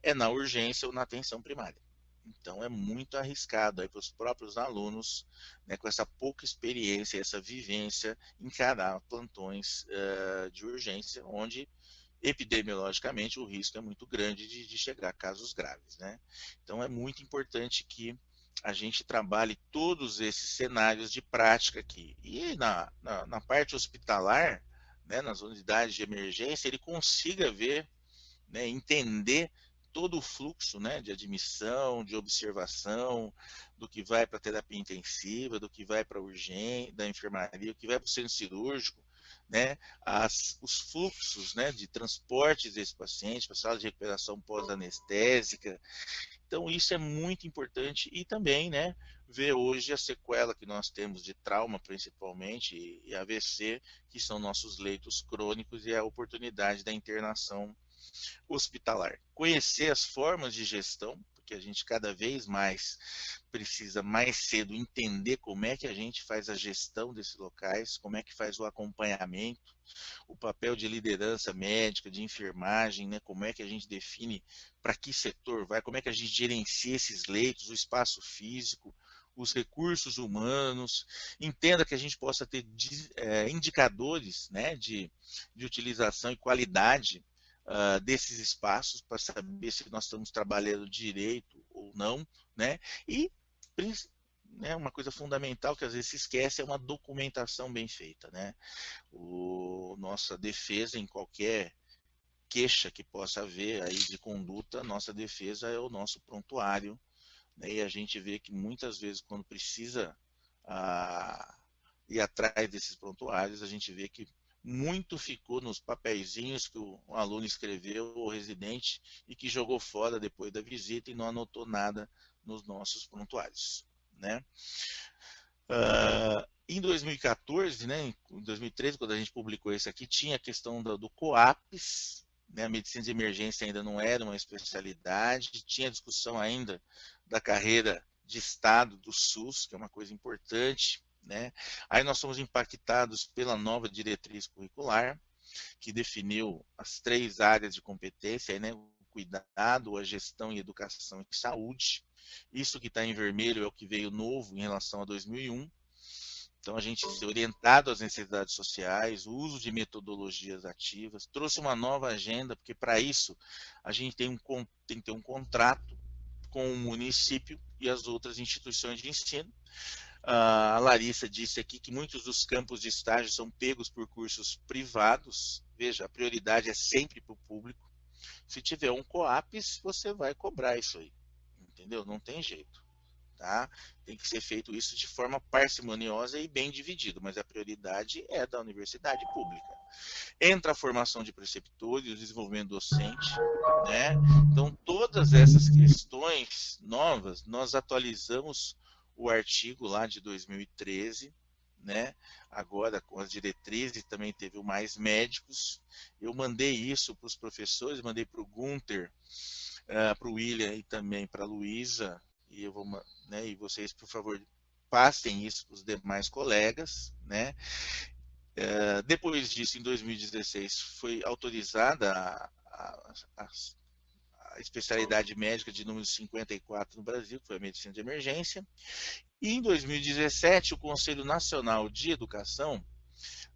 é na urgência ou na atenção primária. Então é muito arriscado aí para os próprios alunos, né, com essa pouca experiência, essa vivência, encarar plantões de urgência, onde epidemiologicamente o risco é muito grande de chegar a casos graves, né? Então é muito importante que a gente trabalhe todos esses cenários de prática aqui. E na parte hospitalar, né, nas unidades de emergência, ele consiga ver, né, entender todo o fluxo, né, de admissão, de observação, do que vai para a terapia intensiva, do que vai para a urgência, da enfermaria, do que vai para o centro cirúrgico, né, os fluxos, né, de transportes desse paciente para a sala de recuperação pós-anestésica. Então, isso é muito importante e também, né, ver hoje a sequela que nós temos de trauma, principalmente, e AVC, que são nossos leitos crônicos e a oportunidade da internação hospitalar. Conhecer as formas de gestão, porque a gente cada vez mais precisa mais cedo entender como é que a gente faz a gestão desses locais, como é que faz o acompanhamento, o papel de liderança médica, de enfermagem, né, como é que a gente define para que setor vai, como é que a gente gerencia esses leitos, o espaço físico, os recursos humanos, entenda que a gente possa ter indicadores, né, de utilização e qualidade desses espaços para saber se nós estamos trabalhando direito ou não, né? E né, uma coisa fundamental que às vezes se esquece é uma documentação bem feita, né? Nossa defesa em qualquer queixa que possa haver aí de conduta, nossa defesa é o nosso prontuário, né? E a gente vê que muitas vezes quando precisa ir atrás desses prontuários, a gente vê que muito ficou nos papeizinhos que o aluno escreveu, o residente, e que jogou fora depois da visita e não anotou nada nos nossos prontuários, né? Em 2014, né, em 2013, quando a gente publicou esse aqui, tinha a questão do COAPS, né, a medicina de emergência ainda não era uma especialidade, tinha discussão ainda da carreira de Estado do SUS, que é uma coisa importante, né? Aí nós fomos impactados pela nova diretriz curricular, que definiu as 3 áreas de competência, né, o cuidado, a gestão e educação e saúde. Isso que está em vermelho é o que veio novo em relação a 2001. Então, a gente ser orientado às necessidades sociais, o uso de metodologias ativas, trouxe uma nova agenda, porque para isso a gente tem que ter um contrato com o município e as outras instituições de ensino. A Larissa disse aqui que muitos dos campos de estágio são pegos por cursos privados. Veja, a prioridade é sempre para o público. Se tiver um COAPS, você vai cobrar isso aí, entendeu? Não tem jeito. Tá? Tem que ser feito isso de forma parcimoniosa e bem dividido, mas a prioridade é da universidade pública. Entra a formação de preceptores, o desenvolvimento docente, né? Então, todas essas questões novas, nós atualizamos o artigo lá de 2013, né? Agora, com as diretrizes, também teve o Mais Médicos. Eu mandei isso para os professores, mandei para o Gunter, para o William e também para a Luísa, e eu vou, né, e vocês, por favor, passem isso para os demais colegas, né? Depois disso, em 2016, foi autorizada a especialidade médica de número 54 no Brasil, que foi a medicina de emergência. E em 2017, o Conselho Nacional de Educação,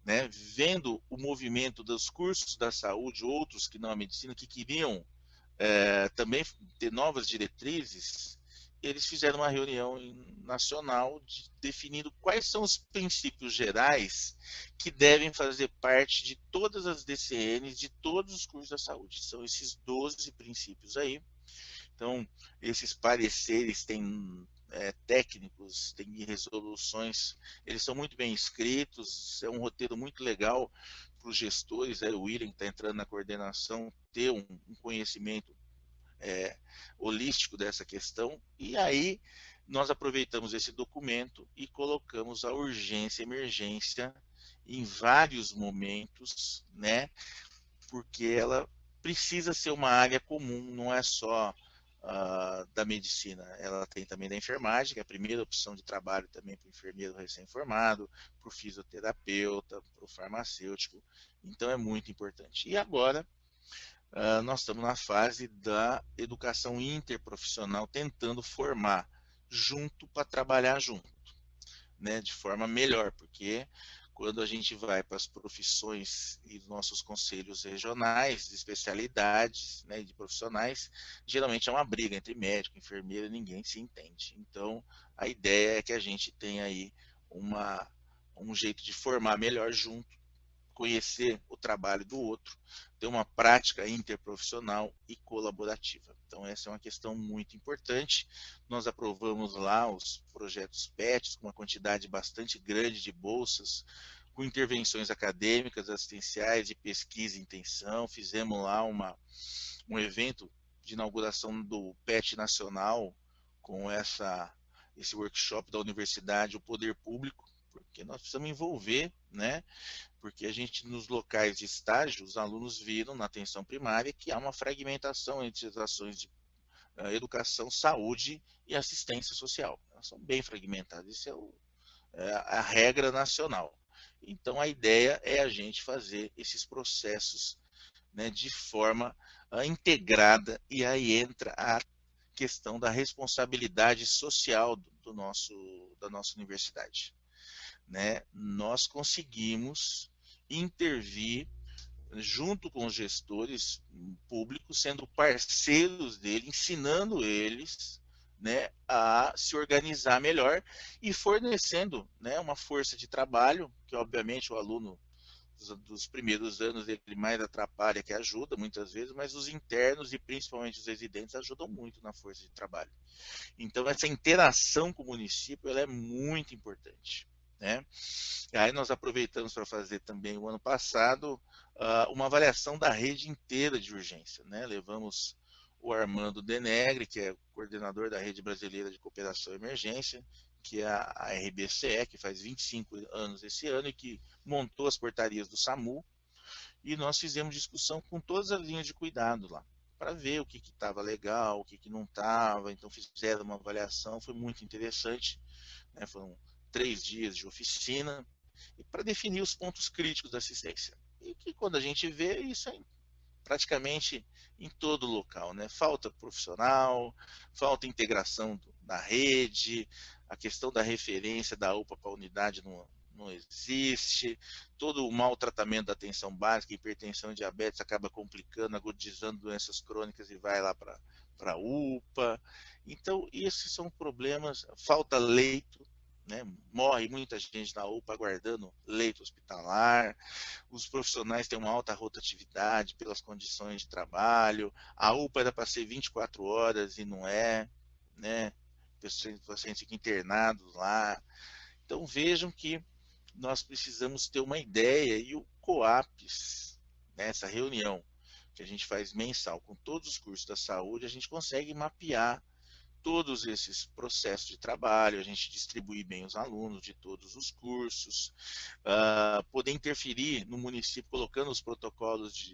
né, vendo o movimento dos cursos da saúde, outros que não a medicina, que queriam também ter novas diretrizes, eles fizeram uma reunião nacional definindo quais são os princípios gerais que devem fazer parte de todas as DCNs, de todos os cursos da saúde. São esses 12 princípios aí. Então, esses pareceres têm técnicos, têm resoluções, eles são muito bem escritos, é um roteiro muito legal para os gestores, o William que está entrando na coordenação, ter um conhecimento holístico dessa questão, e aí nós aproveitamos esse documento e colocamos a urgência e emergência em vários momentos, né? Porque ela precisa ser uma área comum, não é só da medicina, ela tem também da enfermagem, que é a primeira opção de trabalho também para o enfermeiro recém-formado, para o fisioterapeuta, para o farmacêutico, então é muito importante. E agora, nós estamos na fase da educação interprofissional, tentando formar junto para trabalhar junto, né, de forma melhor, porque quando a gente vai para as profissões e nossos conselhos regionais de especialidades, né, de profissionais, geralmente é uma briga entre médico e enfermeiro, ninguém se entende. Então, a ideia é que a gente tenha aí um jeito de formar melhor junto, conhecer o trabalho do outro, ter uma prática interprofissional e colaborativa. Então, essa é uma questão muito importante. Nós aprovamos lá os projetos PETs, com uma quantidade bastante grande de bolsas, com intervenções acadêmicas, assistenciais, de pesquisa e intenção. Fizemos lá um evento de inauguração do PET Nacional, com esse workshop da universidade, o poder público, porque nós precisamos envolver, né? Porque a gente, nos locais de estágio, os alunos viram na atenção primária que há uma fragmentação entre as ações de educação, saúde e assistência social. Elas são bem fragmentadas, isso é a regra nacional. Então, a ideia é a gente fazer esses processos, né, de forma integrada, e aí entra a questão da responsabilidade social da nossa universidade. Né? Nós conseguimos intervir junto com os gestores públicos, sendo parceiros dele, ensinando eles, né, a se organizar melhor e fornecendo, né, uma força de trabalho, que obviamente o aluno dos primeiros anos ele mais atrapalha que ajuda muitas vezes, mas os internos e principalmente os residentes ajudam muito na força de trabalho. Então essa interação com o município ela é muito importante. Né? E aí nós aproveitamos para fazer também o ano passado uma avaliação da rede inteira de urgência. Né? Levamos o Armando Denegre, que é coordenador da Rede Brasileira de Cooperação e Emergência, que é a RBCE, que faz 25 anos esse ano e que montou as portarias do SAMU, e nós fizemos discussão com todas as linhas de cuidado lá, para ver o que estava legal, o que não estava, então fizeram uma avaliação, foi muito interessante, né? Foram 3 dias de oficina, e para definir os pontos críticos da assistência. E que quando a gente vê, isso é praticamente em todo local, né? Falta profissional, falta integração na rede, a questão da referência da UPA para a unidade não existe, todo o maltratamento da atenção básica, hipertensão e diabetes acaba complicando, agudizando doenças crônicas e vai lá para a UPA. Então, esses são problemas, falta leito, né? Morre muita gente na UPA aguardando leito hospitalar, os profissionais têm uma alta rotatividade pelas condições de trabalho, a UPA era para ser 24 horas e não é, né? Pacientes ficam internados lá. Então vejam que nós precisamos ter uma ideia, e o COAPS, nessa reunião que a gente faz mensal com todos os cursos da saúde, a gente consegue mapear todos esses processos de trabalho, a gente distribui bem os alunos de todos os cursos, poder interferir no município colocando os protocolos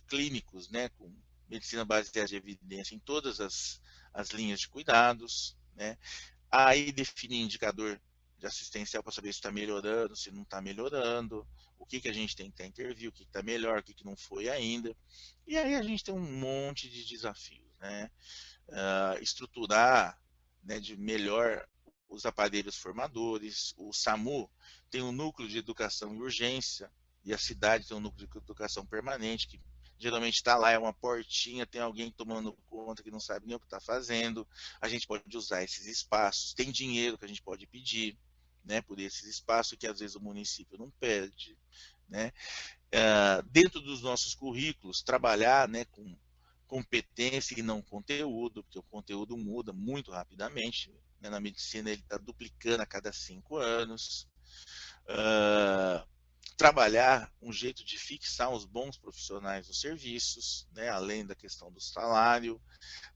clínicos, né, com medicina baseada em evidência em todas as linhas de cuidados, né, aí definir indicador de assistencial para saber se está melhorando, se não está melhorando, o que a gente tem que intervir, o que está melhor, o que não foi ainda, e aí a gente tem um monte de desafios, né? Estruturar, né, de melhor os aparelhos formadores. O SAMU tem um núcleo de educação e urgência, e a cidade tem um núcleo de educação permanente, que geralmente está lá, é uma portinha, tem alguém tomando conta que não sabe nem o que está fazendo. A gente pode usar esses espaços, tem dinheiro que a gente pode pedir, né, por esses espaços que às vezes o município não pede, né? Dentro dos nossos currículos, trabalhar, né, com competência e não conteúdo, porque o conteúdo muda muito rapidamente, né? Na medicina ele está duplicando a cada 5 anos. Trabalhar um jeito de fixar os bons profissionais nos serviços, né? Além da questão do salário,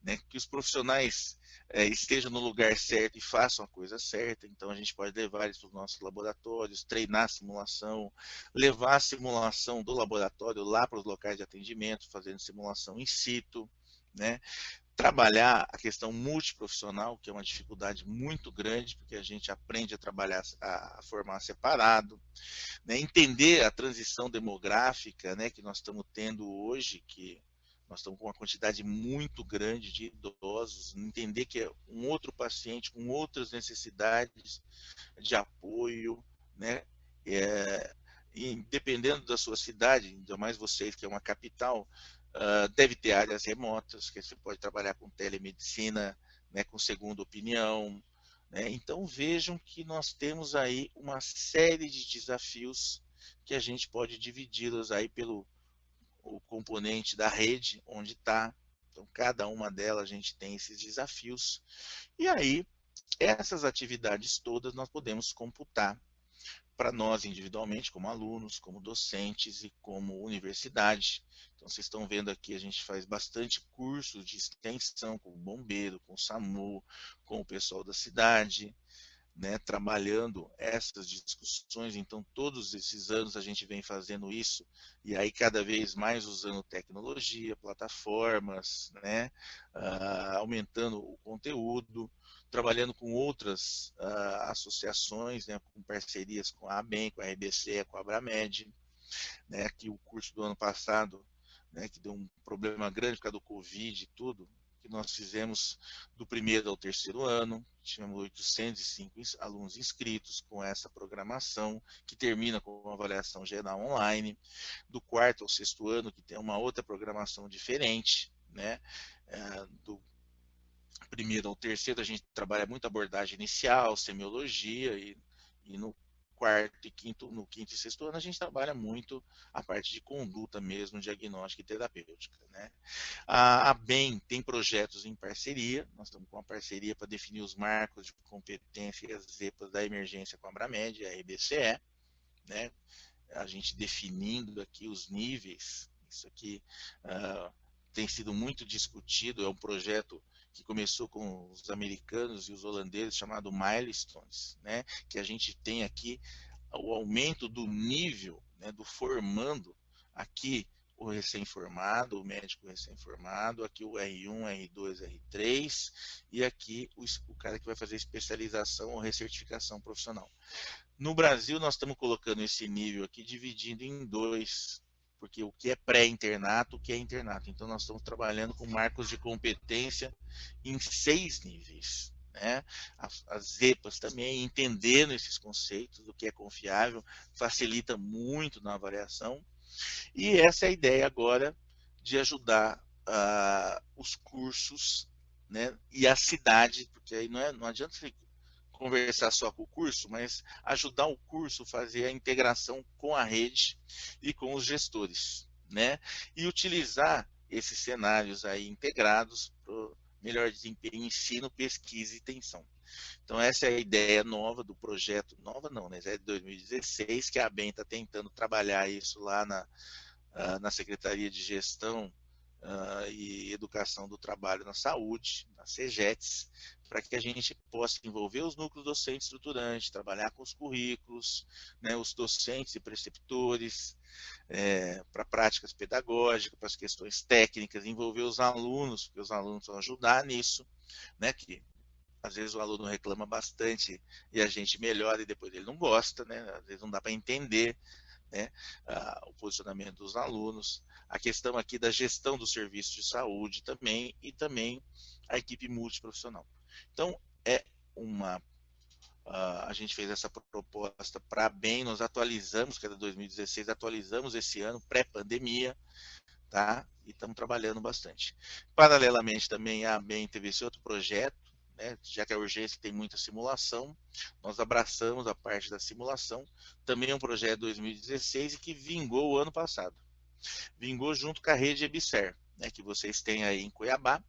né? Que os profissionais estejam no lugar certo e façam a coisa certa. Então a gente pode levar eles para os nossos laboratórios, treinar a simulação, levar a simulação do laboratório lá para os locais de atendimento, fazendo simulação in situ, né? Trabalhar a questão multiprofissional, que é uma dificuldade muito grande, porque a gente aprende a trabalhar, a formar separado, né? Entender a transição demográfica, né, que nós estamos tendo hoje, que nós estamos com uma quantidade muito grande de idosos, entender que é um outro paciente com outras necessidades de apoio, né? E dependendo da sua cidade, ainda mais vocês que é uma capital, deve ter áreas remotas, que você pode trabalhar com telemedicina, né, com segunda opinião, né? Então vejam que nós temos aí uma série de desafios que a gente pode dividi-los aí pelo o componente da rede onde está. Então cada uma delas a gente tem esses desafios. E aí essas atividades todas nós podemos computar para nós individualmente, como alunos, como docentes e como universidade. Então, vocês estão vendo aqui, a gente faz bastante cursos de extensão com o bombeiro, com o SAMU, com o pessoal da cidade, né, trabalhando essas discussões. Então, todos esses anos a gente vem fazendo isso, e aí cada vez mais usando tecnologia, plataformas, né, aumentando o conteúdo, trabalhando com outras associações, né, com parcerias com a ABEM, com a RBC, com a Abramed, né, que o curso do ano passado, né, que deu um problema grande por causa do Covid e tudo, que nós fizemos do primeiro ao terceiro ano, tivemos 805 alunos inscritos com essa programação, que termina com uma avaliação geral online, do quarto ao sexto ano, que tem uma outra programação diferente, né, do primeiro ao terceiro a gente trabalha muito abordagem inicial, semiologia, e no quarto e quinto, no quinto e sexto ano a gente trabalha muito a parte de conduta mesmo, diagnóstica e terapêutica, né? A BEM tem projetos em parceria, nós estamos com uma parceria para definir os marcos de competência e as zepas da emergência com a Abramed, a RBCE, né? A gente definindo aqui os níveis, isso aqui tem sido muito discutido, é um projeto que começou com os americanos e os holandeses, chamado Milestones, né? Que a gente tem aqui o aumento do nível, né, do formando, aqui o recém-formado, o médico recém-formado, aqui o R1, R2, R3, e aqui o cara que vai fazer especialização ou recertificação profissional. No Brasil, nós estamos colocando esse nível aqui dividido em dois, porque o que é pré-internato, o que é internato. Então, nós estamos trabalhando com marcos de competência em 6 níveis. Né? As EPAs também, entendendo esses conceitos do que é confiável, facilita muito na avaliação. E essa é a ideia agora de ajudar os cursos, né? E a cidade, porque aí não adianta você conversar só com o curso, mas ajudar o curso a fazer a integração com a rede e com os gestores, né? E utilizar esses cenários aí integrados para o melhor desempenho, ensino, pesquisa e extensão. Então essa é a ideia nova do projeto, nova não, né? É de 2016, que a ABEM está tentando trabalhar isso lá na Secretaria de Gestão e Educação do Trabalho na Saúde, na CEGETS, para que a gente possa envolver os núcleos docentes estruturantes, trabalhar com os currículos, né, os docentes e preceptores, para práticas pedagógicas, para as questões técnicas, envolver os alunos, porque os alunos vão ajudar nisso, né, que às vezes o aluno reclama bastante e a gente melhora e depois ele não gosta, né, às vezes não dá para entender, né, o posicionamento dos alunos, a questão aqui da gestão do serviço de saúde também, e também a equipe multiprofissional. Então, a gente fez essa proposta para a ABEM, nós atualizamos, que era 2016, atualizamos esse ano, pré-pandemia, tá? E estamos trabalhando bastante. Paralelamente também a ABEM teve esse outro projeto, né, já que a urgência tem muita simulação, nós abraçamos a parte da simulação, também é um projeto de 2016 e que vingou o ano passado. Vingou junto com a rede EBSER, né, que vocês têm aí em Cuiabá,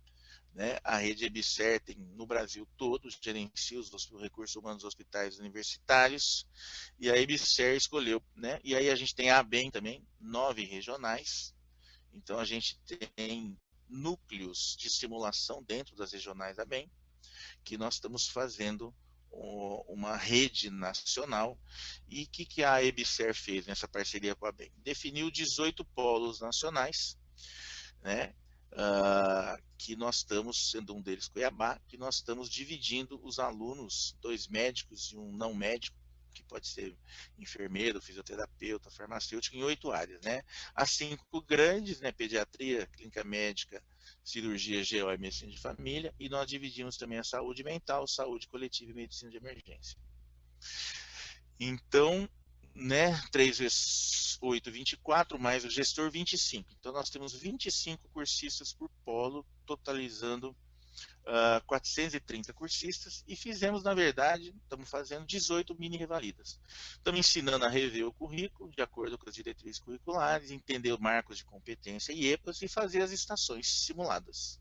né, a rede EBSER tem no Brasil todo, gerencia os recursos humanos dos hospitais universitários, e a EBSER escolheu, né, e aí a gente tem a ABEM também, 9 regionais, então a gente tem núcleos de simulação dentro das regionais da ABEM, que nós estamos fazendo uma rede nacional. E o que a EBSER fez nessa parceria com a ABEM? Definiu 18 polos nacionais, né, que nós estamos, sendo um deles Cuiabá, que nós estamos dividindo os alunos, 2 médicos e um não médico, que pode ser enfermeiro, fisioterapeuta, farmacêutico, em 8 áreas, né? As 5 grandes, né? Pediatria, clínica médica, cirurgia, GO e medicina de família, e nós dividimos também a saúde mental, saúde coletiva e medicina de emergência. Então, né, 3 vezes 8, 24, mais o gestor, 25. Então, nós temos 25 cursistas por polo, totalizando 430 cursistas, e fizemos, na verdade, estamos fazendo 18 mini-revalidas. Estamos ensinando a rever o currículo, de acordo com as diretrizes curriculares, entender os marcos de competência e EPAs, e fazer as estações simuladas.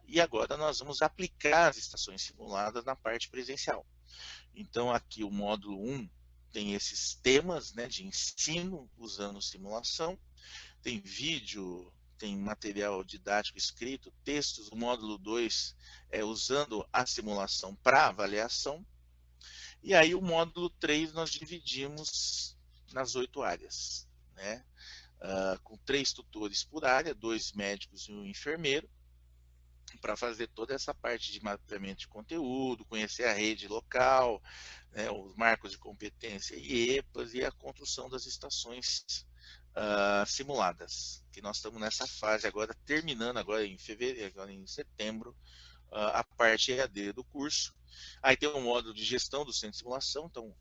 E agora nós vamos aplicar as estações simuladas na parte presencial. Então, aqui o módulo 1 tem esses temas, né, de ensino usando simulação, tem vídeo, tem material didático escrito, textos. O módulo 2 é usando a simulação para avaliação. E aí o módulo 3 nós dividimos nas 8 áreas, né? Com 3 tutores por área, 2 médicos e um enfermeiro, para fazer toda essa parte de mapeamento de conteúdo, conhecer a rede local, né, os marcos de competência e EPAs, e a construção das estações simuladas, que nós estamos nessa fase agora, terminando agora em fevereiro, agora em setembro, a parte EAD do curso. Aí tem um módulo de gestão do centro de simulação, então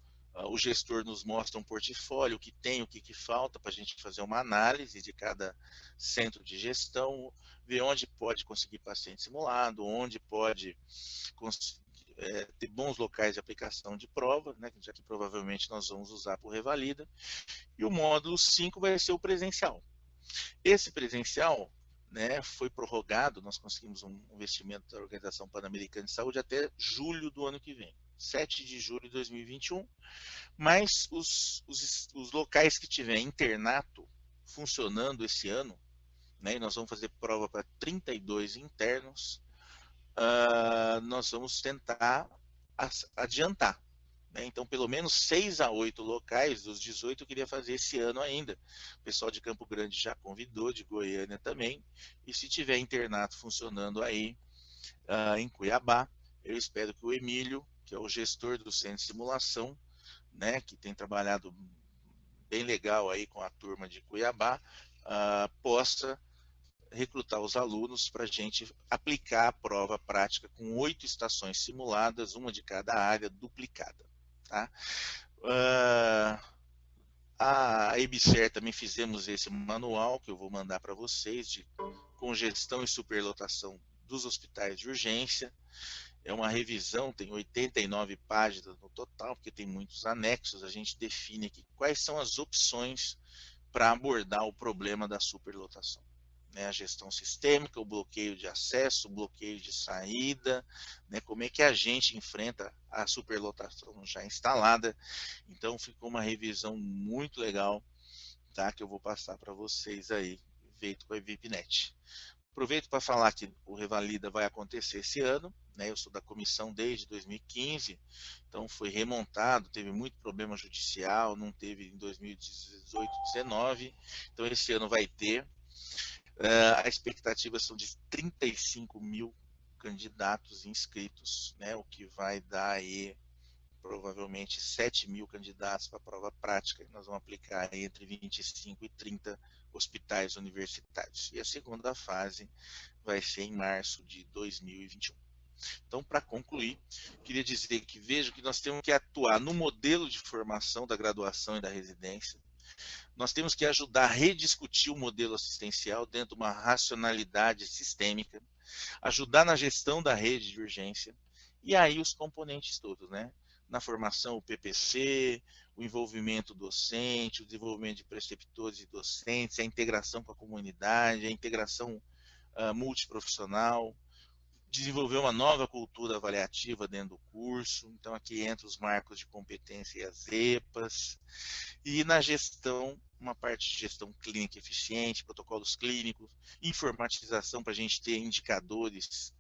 o gestor nos mostra um portfólio, o que tem, o que falta, para a gente fazer uma análise de cada centro de gestão, ver onde pode conseguir paciente simulado, onde pode ter bons locais de aplicação de prova, né, já que provavelmente nós vamos usar por revalida. E o módulo 5 vai ser o presencial. Esse presencial, né, foi prorrogado, nós conseguimos um investimento da Organização Pan-Americana de Saúde até julho do ano que vem, 7 de julho de 2021, mas os locais que tiver internato funcionando esse ano, né, e nós vamos fazer prova para 32 internos. Nós vamos tentar adiantar. Então, pelo menos 6 a 8 locais dos 18 eu queria fazer esse ano ainda. O pessoal de Campo Grande já convidou, de Goiânia também. E se tiver internato funcionando aí em Cuiabá, eu espero que o Emílio, que é o gestor do centro de simulação, né, que tem trabalhado bem legal aí com a turma de Cuiabá, possa recrutar os alunos para a gente aplicar a prova prática com 8 estações simuladas, uma de cada área, duplicada. Tá? A EBSER também fizemos esse manual que eu vou mandar para vocês de congestão e superlotação dos hospitais de urgência. É uma revisão, tem 89 páginas no total, porque tem muitos anexos. A gente define aqui quais são as opções para abordar o problema da superlotação. A gestão sistêmica, o bloqueio de acesso, o bloqueio de saída, como é que a gente enfrenta a superlotação já instalada. Então ficou uma revisão muito legal, tá, que eu vou passar para vocês aí, feito com a VIPNet. Aproveito para falar que o Revalida vai acontecer esse ano, eu sou da comissão desde 2015, então foi remontado, teve muito problema judicial, não teve em 2018, 2019, então esse ano vai ter. A expectativa são de 35 mil candidatos inscritos, o que vai dar aí provavelmente 7 mil candidatos para a prova prática, e nós vamos aplicar entre 25 e 30 hospitais universitários. E a segunda fase vai ser em março de 2021. Então, para concluir, queria dizer que vejo que nós temos que atuar no modelo de formação da graduação e da residência. Nós temos que ajudar a rediscutir o modelo assistencial dentro de uma racionalidade sistêmica, ajudar na gestão da rede de urgência, e aí os componentes todos, na formação, o PPC, o envolvimento docente, o desenvolvimento de preceptores e docentes, a integração com a comunidade, a integração multiprofissional, desenvolver uma nova cultura avaliativa dentro do curso. Então aqui entra os marcos de competência e as EPAs. E na gestão, uma parte de gestão clínica eficiente, protocolos clínicos, informatização para a gente ter indicadores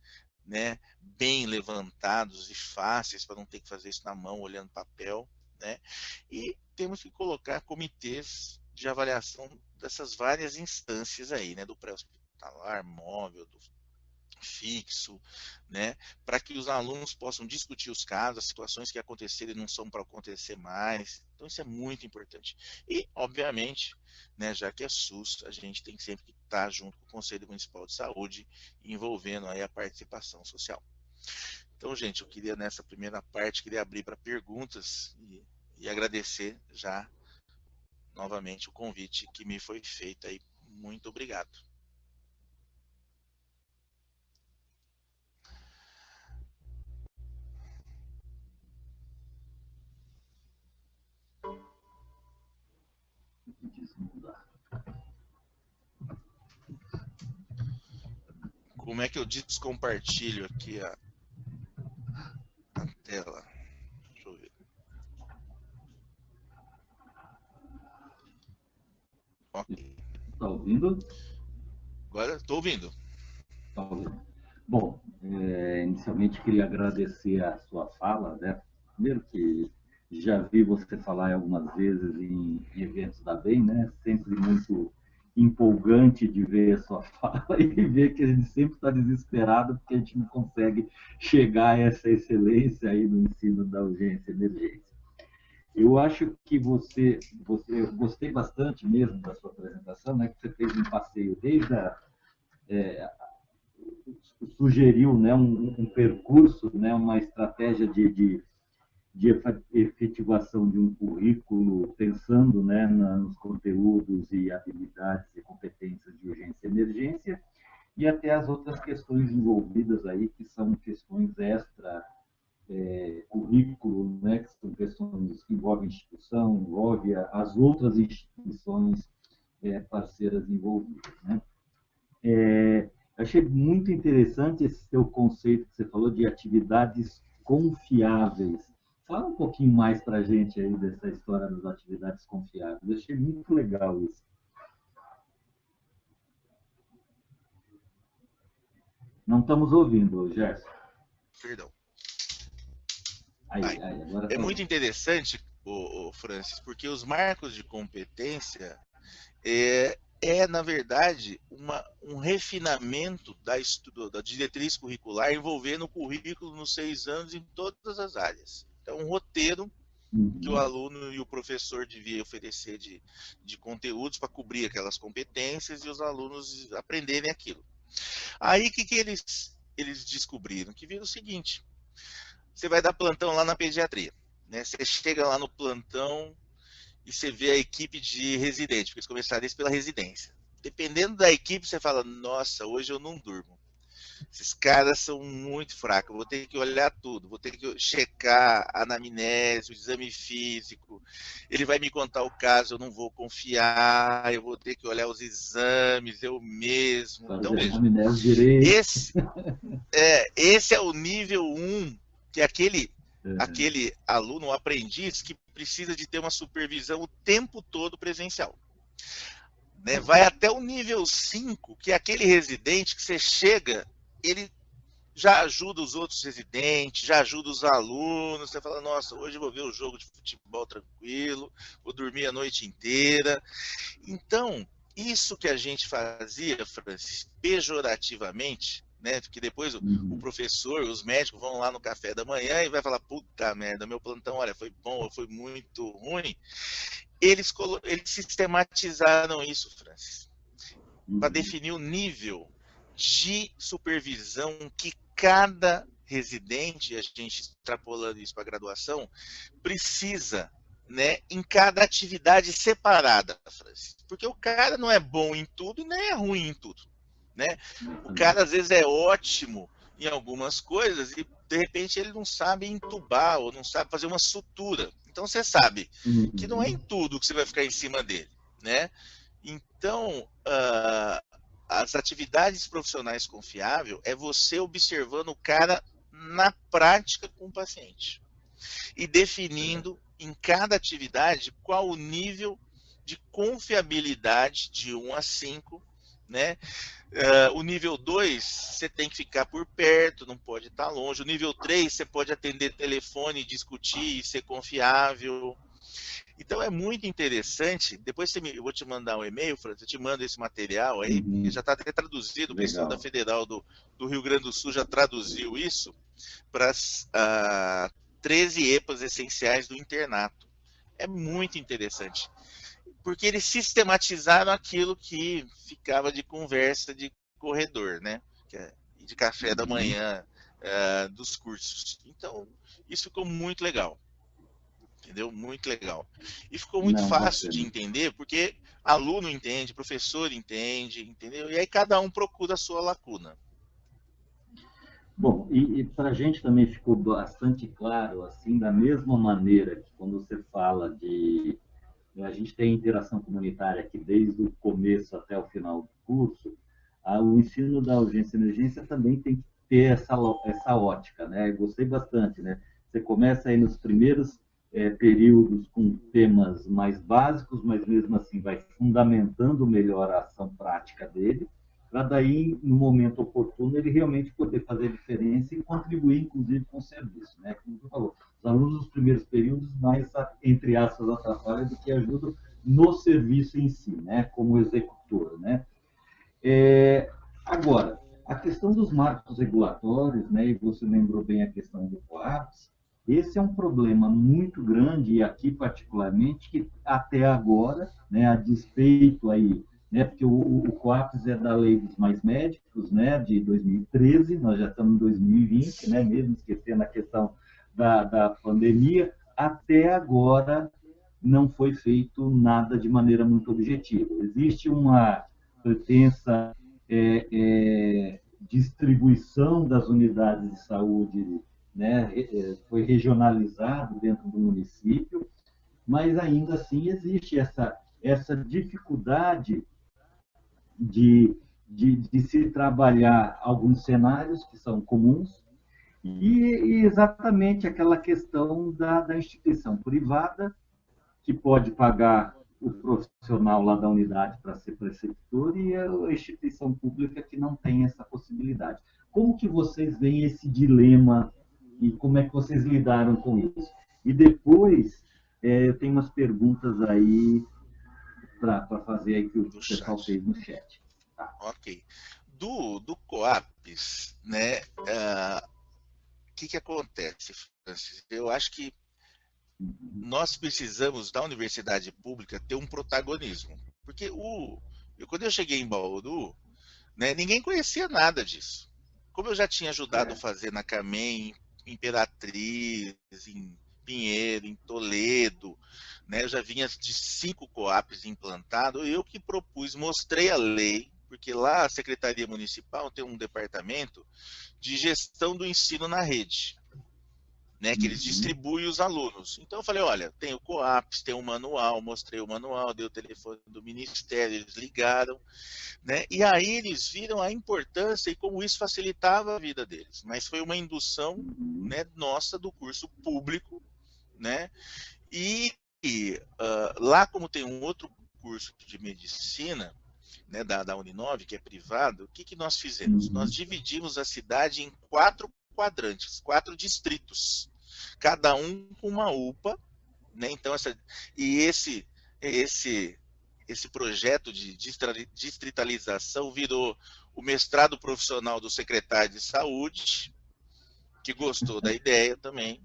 bem levantados e fáceis, para não ter que fazer isso na mão, olhando papel. E temos que colocar comitês de avaliação dessas várias instâncias aí, do pré-hospitalar, móvel, do fixo, para que os alunos possam discutir os casos, as situações que aconteceram e não são para acontecer mais. Então isso é muito importante. E, obviamente, já que é SUS, a gente tem sempre que estar junto com o Conselho Municipal de Saúde, envolvendo aí a participação social. Então, gente, eu queria nessa primeira parte, queria abrir para perguntas e agradecer já novamente o convite que me foi feito aí. Muito obrigado. Como é que eu descompartilho aqui a tela? Deixa eu ver. Ok. Está ouvindo? Agora estou ouvindo. Tá ouvindo. Bom, inicialmente queria agradecer a sua fala, Primeiro que já vi você falar algumas vezes em eventos da BEM, Sempre muito empolgante de ver a sua fala e ver que a gente sempre está desesperado porque a gente não consegue chegar a essa excelência aí no ensino da urgência e emergência. Eu acho que eu gostei bastante mesmo da sua apresentação, que você fez um passeio desde sugeriu um percurso, uma estratégia de efetivação de um currículo, pensando nos conteúdos e habilidades e competências de urgência e emergência, e até as outras questões envolvidas aí, que são questões extra currículo, que são questões que envolvem instituição, envolve as outras instituições parceiras envolvidas. Achei muito interessante esse seu conceito que você falou de atividades confiáveis. Fala um pouquinho mais para a gente aí dessa história das atividades confiáveis. Eu achei muito legal isso. Não estamos ouvindo, Gerson. Perdão. Aí, agora É tá muito bom. interessante, Francis, porque os marcos de competência na verdade, um refinamento da diretriz curricular envolvendo o currículo nos 6 anos em todas as áreas. Então, um roteiro que o Uhum. aluno e o professor devia oferecer de conteúdos para cobrir aquelas competências e os alunos aprenderem aquilo. Aí, o que eles descobriram? Que viram o seguinte, você vai dar plantão lá na pediatria, né? Você chega lá no plantão e você vê a equipe de residente, porque eles começaram isso pela residência. Dependendo da equipe, você fala, nossa, hoje eu não durmo. Esses caras são muito fracos, eu vou ter que olhar tudo, vou ter que checar a anamnese, o exame físico, ele vai me contar o caso, eu não vou confiar, eu vou ter que olhar os exames, eu mesmo. Então, Fazer veja, anamnese direito. esse é o nível 1, que é É. aquele aluno, um aprendiz, que precisa de ter uma supervisão o tempo todo presencial. Né? Vai até o nível 5, que é aquele residente que você chega, ele já ajuda os outros residentes, já ajuda os alunos, você fala, nossa, hoje eu vou ver o jogo de futebol tranquilo, vou dormir a noite inteira. Então, isso que a gente fazia, Francis, pejorativamente, né? Porque depois o Uhum. professor, os médicos vão lá no café da manhã e vai falar, puta merda, meu plantão, olha, foi bom ou foi muito ruim. Eles sistematizaram isso, Francis, para Uhum. definir o nível de supervisão que cada residente, a gente extrapolando isso para a graduação, precisa, né, em cada atividade separada, Francis. Porque o cara não é bom em tudo e nem é ruim em tudo. Né? O Exatamente. cara às vezes é ótimo em algumas coisas e de repente ele não sabe entubar ou não sabe fazer uma sutura. Então você sabe que não é em Uhum. tudo que você vai ficar em cima dele, né? Então, as atividades profissionais confiáveis é você observando o cara na prática com o paciente e definindo em cada atividade qual o nível de confiabilidade de 1 a 5, né? O nível 2, você tem que ficar por perto, não pode estar longe. O nível 3, você pode atender telefone, discutir e ser confiável. Então é muito interessante. Depois eu vou te mandar um e-mail, França, eu te mando esse material aí, porque Uhum. já está até traduzido. O pessoal da Legal. Federal do Rio Grande do Sul já traduziu isso para as 13 EPAs essenciais do internato. É muito interessante, porque eles sistematizaram aquilo que ficava de conversa de corredor, né? De café da Uhum. manhã dos cursos. Então, isso ficou muito legal, entendeu? Muito legal. E ficou muito Não, fácil de bacana. entender, porque aluno entende, professor entende, entendeu? E aí cada um procura a sua lacuna. Bom, e para a gente também ficou bastante claro, assim, da mesma maneira que quando você fala de. A gente tem interação comunitária aqui desde o começo até o final do curso, o ensino da urgência e emergência também tem que ter essa ótica, né? Eu gostei bastante, né? Você começa aí nos primeiros períodos com temas mais básicos, mas mesmo assim vai fundamentando melhor a ação prática dele, para daí, no momento oportuno, ele realmente poder fazer diferença e contribuir, inclusive, com o serviço, né? Como você falou, os alunos dos primeiros períodos mais, entre aspas, atrapalham do que ajudam no serviço em si, né? Como executor, né? Agora, a questão dos marcos regulatórios, né? E você lembrou bem a questão do COAPS, esse é um problema muito grande, e aqui particularmente, que até agora, né, a despeito aí, né, porque o COAPS é da Lei dos Mais Médicos, né, de 2013, nós já estamos em 2020, né, mesmo esquecendo a questão da pandemia, até agora não foi feito nada de maneira muito objetiva. Existe uma pretensa distribuição das unidades de saúde, né, foi regionalizado dentro do município, mas ainda assim existe essa dificuldade de se trabalhar alguns cenários que são comuns e exatamente aquela questão da instituição privada que pode pagar o profissional lá da unidade para ser preceptor e a instituição pública que não tem essa possibilidade. como que vocês veem esse dilema e como é que vocês lidaram com isso? E depois, eu tenho umas perguntas aí para fazer aí que o pessoal fez no chat. Tá. Ok. Do COAPS, né, que acontece, Francis? Eu acho que nós precisamos, da universidade pública, ter um protagonismo. Porque quando eu cheguei em Bauru, né, ninguém conhecia nada disso. Como eu já tinha ajudado a fazer na CAMEM, em Imperatriz, em Pinheiro, em Toledo, né, eu já vinha de 5 COAPs implantados, eu que propus, mostrei a lei, porque lá a Secretaria Municipal tem um departamento de gestão do ensino na rede, né, que eles distribuem os alunos. Então eu falei, olha, tem o COAPS, tem o manual, mostrei o manual, dei o telefone do Ministério, eles ligaram, né, e aí eles viram a importância e como isso facilitava a vida deles. Mas foi uma indução, né, nossa do curso público, né, e lá como tem um outro curso de medicina, né, da Uninove, que é privado, o que nós fizemos? Nós dividimos a cidade em 4 quadrantes, 4 distritos, cada um com uma UPA, né? Então esse projeto de distritalização virou o mestrado profissional do secretário de saúde, que gostou da ideia também.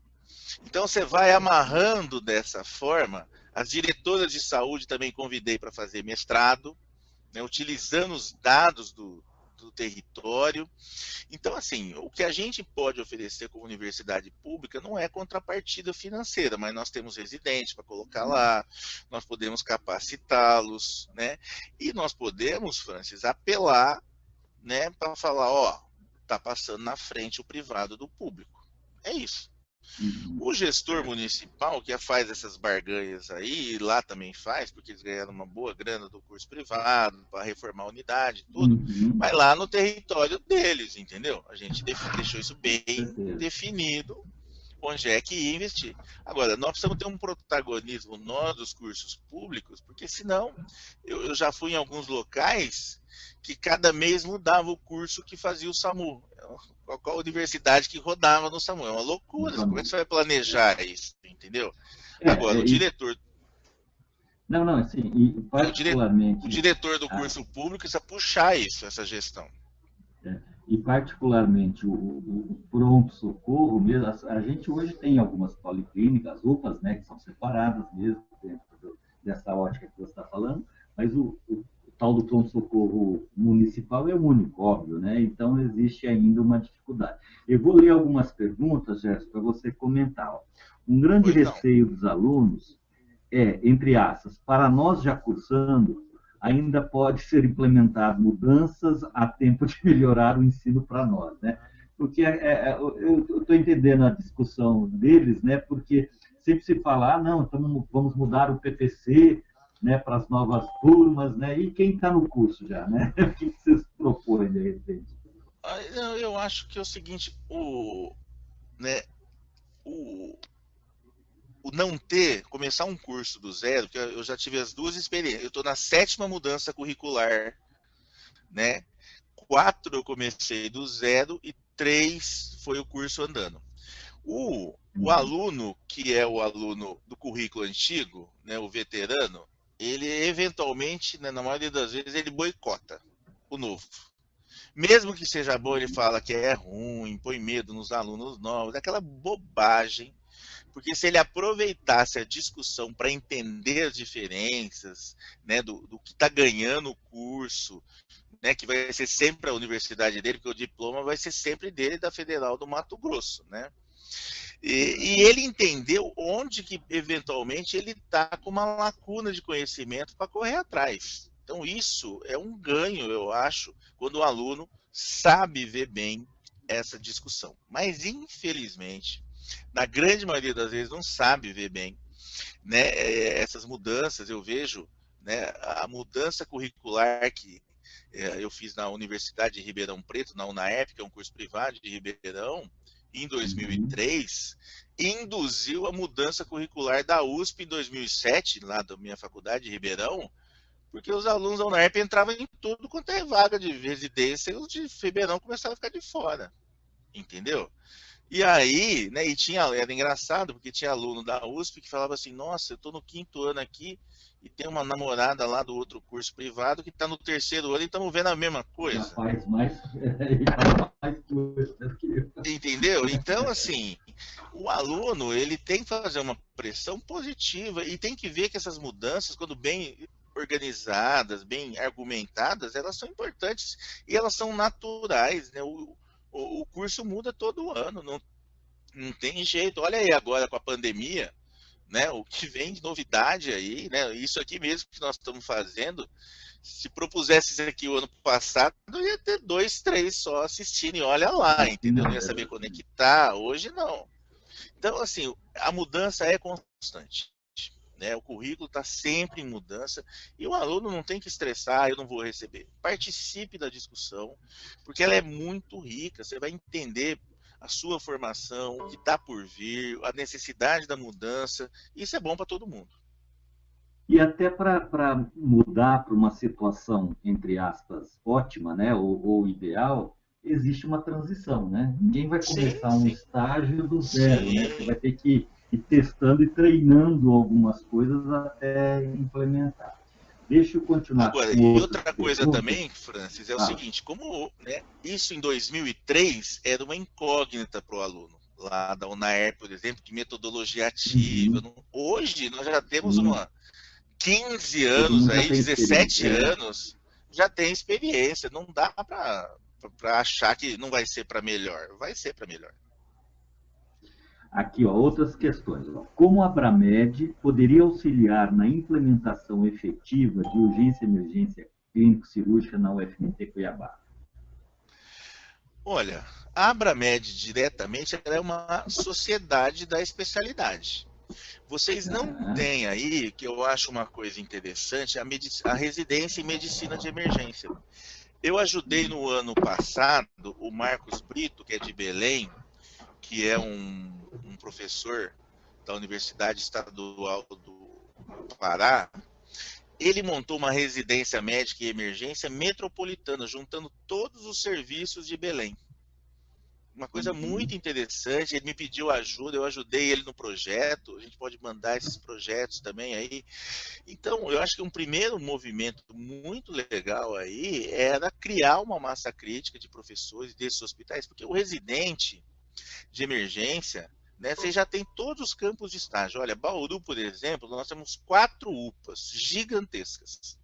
Então você vai amarrando dessa forma. As diretoras de saúde também convidei para fazer mestrado, né, utilizando os dados do território. Então, assim, o que a gente pode oferecer como universidade pública não é contrapartida financeira, mas nós temos residentes para colocar lá, nós podemos capacitá-los, né? E nós podemos, Francis, apelar, né, para falar, ó, tá passando na frente o privado do público. É isso. O gestor municipal que faz essas barganhas aí, e lá também faz, porque eles ganharam uma boa grana do curso privado, para reformar a unidade, tudo, vai lá no território deles, entendeu? A gente deixou isso bem definido, onde é que ia investir. Agora, nós precisamos ter um protagonismo, nós dos cursos públicos, porque senão, eu já fui em alguns locais que cada mês mudava o curso que fazia o SAMU. Qual universidade que rodava no SAMU? É uma loucura. Como é que você vai planejar isso? Entendeu? Agora, o diretor. Não, assim, e particularmente. O diretor do curso público precisa puxar isso, essa gestão. E particularmente o pronto-socorro mesmo, a gente hoje tem algumas policlínicas, UPAs, né, que são separadas mesmo dentro dessa ótica que você está falando, mas o tal do pronto-socorro municipal é único, óbvio, né? Então existe ainda uma dificuldade. Eu vou ler algumas perguntas, Gerson, para você comentar. Um grande receio dos alunos é, entre aspas, para nós já cursando, ainda pode ser implementar mudanças a tempo de melhorar o ensino para nós, né? Porque eu estou entendendo a discussão deles, né? Porque sempre se fala, não, então vamos mudar o PPC, né, para as novas turmas, né? E quem está no curso já, né? O que vocês propõem, de repente? Eu acho que é o seguinte, o não começar um curso do zero, que eu já tive as 2 experiências. Eu estou na 7ª mudança curricular, né? 4 eu comecei do zero e 3 foi o curso andando. O aluno, que é o aluno do currículo antigo, né, o veterano, ele eventualmente, né, na maioria das vezes, ele boicota o novo. Mesmo que seja bom, ele fala que é ruim, põe medo nos alunos novos, aquela bobagem. Porque se ele aproveitasse a discussão para entender as diferenças, né, do que está ganhando o curso, né, que vai ser sempre a universidade dele, porque o diploma vai ser sempre dele, da Federal do Mato Grosso, né? E ele entendeu onde que, eventualmente, ele está com uma lacuna de conhecimento para correr atrás. Então, isso é um ganho, eu acho, quando o aluno sabe ver bem essa discussão. Mas, infelizmente, na grande maioria das vezes, não sabe ver bem, né, essas mudanças. Eu vejo, né, a mudança curricular que eu fiz na Universidade de Ribeirão Preto, na UNAEP, que é um curso privado de Ribeirão, em 2003, induziu a mudança curricular da USP em 2007, lá da minha faculdade de Ribeirão, porque os alunos da UNAERP entravam em tudo quanto é vaga de residência e os de Ribeirão começaram a ficar de fora, entendeu? E aí, né, era engraçado, porque tinha aluno da USP que falava assim, nossa, eu estou no 5º ano aqui e tem uma namorada lá do outro curso privado que está no 3º ano e estamos vendo a mesma coisa. Já faz mais, já faz coisa que eu. Entendeu? Então, assim, o aluno, ele tem que fazer uma pressão positiva e tem que ver que essas mudanças, quando bem organizadas, bem argumentadas, elas são importantes e elas são naturais, né? O curso muda todo ano, não tem jeito. Olha aí agora com a pandemia, né? O que vem de novidade aí, né? Isso aqui mesmo que nós estamos fazendo, se propusesse isso aqui o ano passado, ia ter 2, 3 só assistindo e olha lá, entendeu? Não ia saber conectar, hoje não. Então, assim, a mudança é constante. Né? O currículo está sempre em mudança e o aluno não tem que estressar, eu não vou receber. Participe da discussão, porque ela é muito rica, você vai entender a sua formação, o que está por vir, a necessidade da mudança, isso é bom para todo mundo. E até para mudar para uma situação, entre aspas, ótima, né, ou ideal, existe uma transição, né? Ninguém vai começar um estágio do zero, né? Você vai ter que ir testando e treinando algumas coisas até implementar. Deixa eu continuar. Agora, e outra coisa também, Francis, é o seguinte, como né, isso em 2003 era uma incógnita para o aluno, lá da UNAERP, por exemplo, que metodologia ativa. Hoje nós já temos 15 anos, aí, 17 anos, já tem experiência. Não dá para achar que não vai ser para melhor. Vai ser para melhor. Aqui, ó, outras questões. Ó. Como a Abramed poderia auxiliar na implementação efetiva de urgência e emergência clínico-cirúrgica na UFMT Cuiabá? Olha, a Abramed diretamente ela é uma sociedade da especialidade. Vocês não têm aí, que eu acho uma coisa interessante, a residência em medicina de emergência. Eu ajudei no ano passado o Marcos Brito, que é de Belém, que é um professor da Universidade Estadual do Pará. Ele montou uma residência médica em emergência metropolitana, juntando todos os serviços de Belém. Uma coisa muito interessante, ele me pediu ajuda, eu ajudei ele no projeto, a gente pode mandar esses projetos também aí. Então, eu acho que um primeiro movimento muito legal aí era criar uma massa crítica de professores desses hospitais, porque o residente de emergência, né, você já tem todos os campos de estágio. Olha, Bauru, por exemplo, nós temos 4 UPAs gigantescas.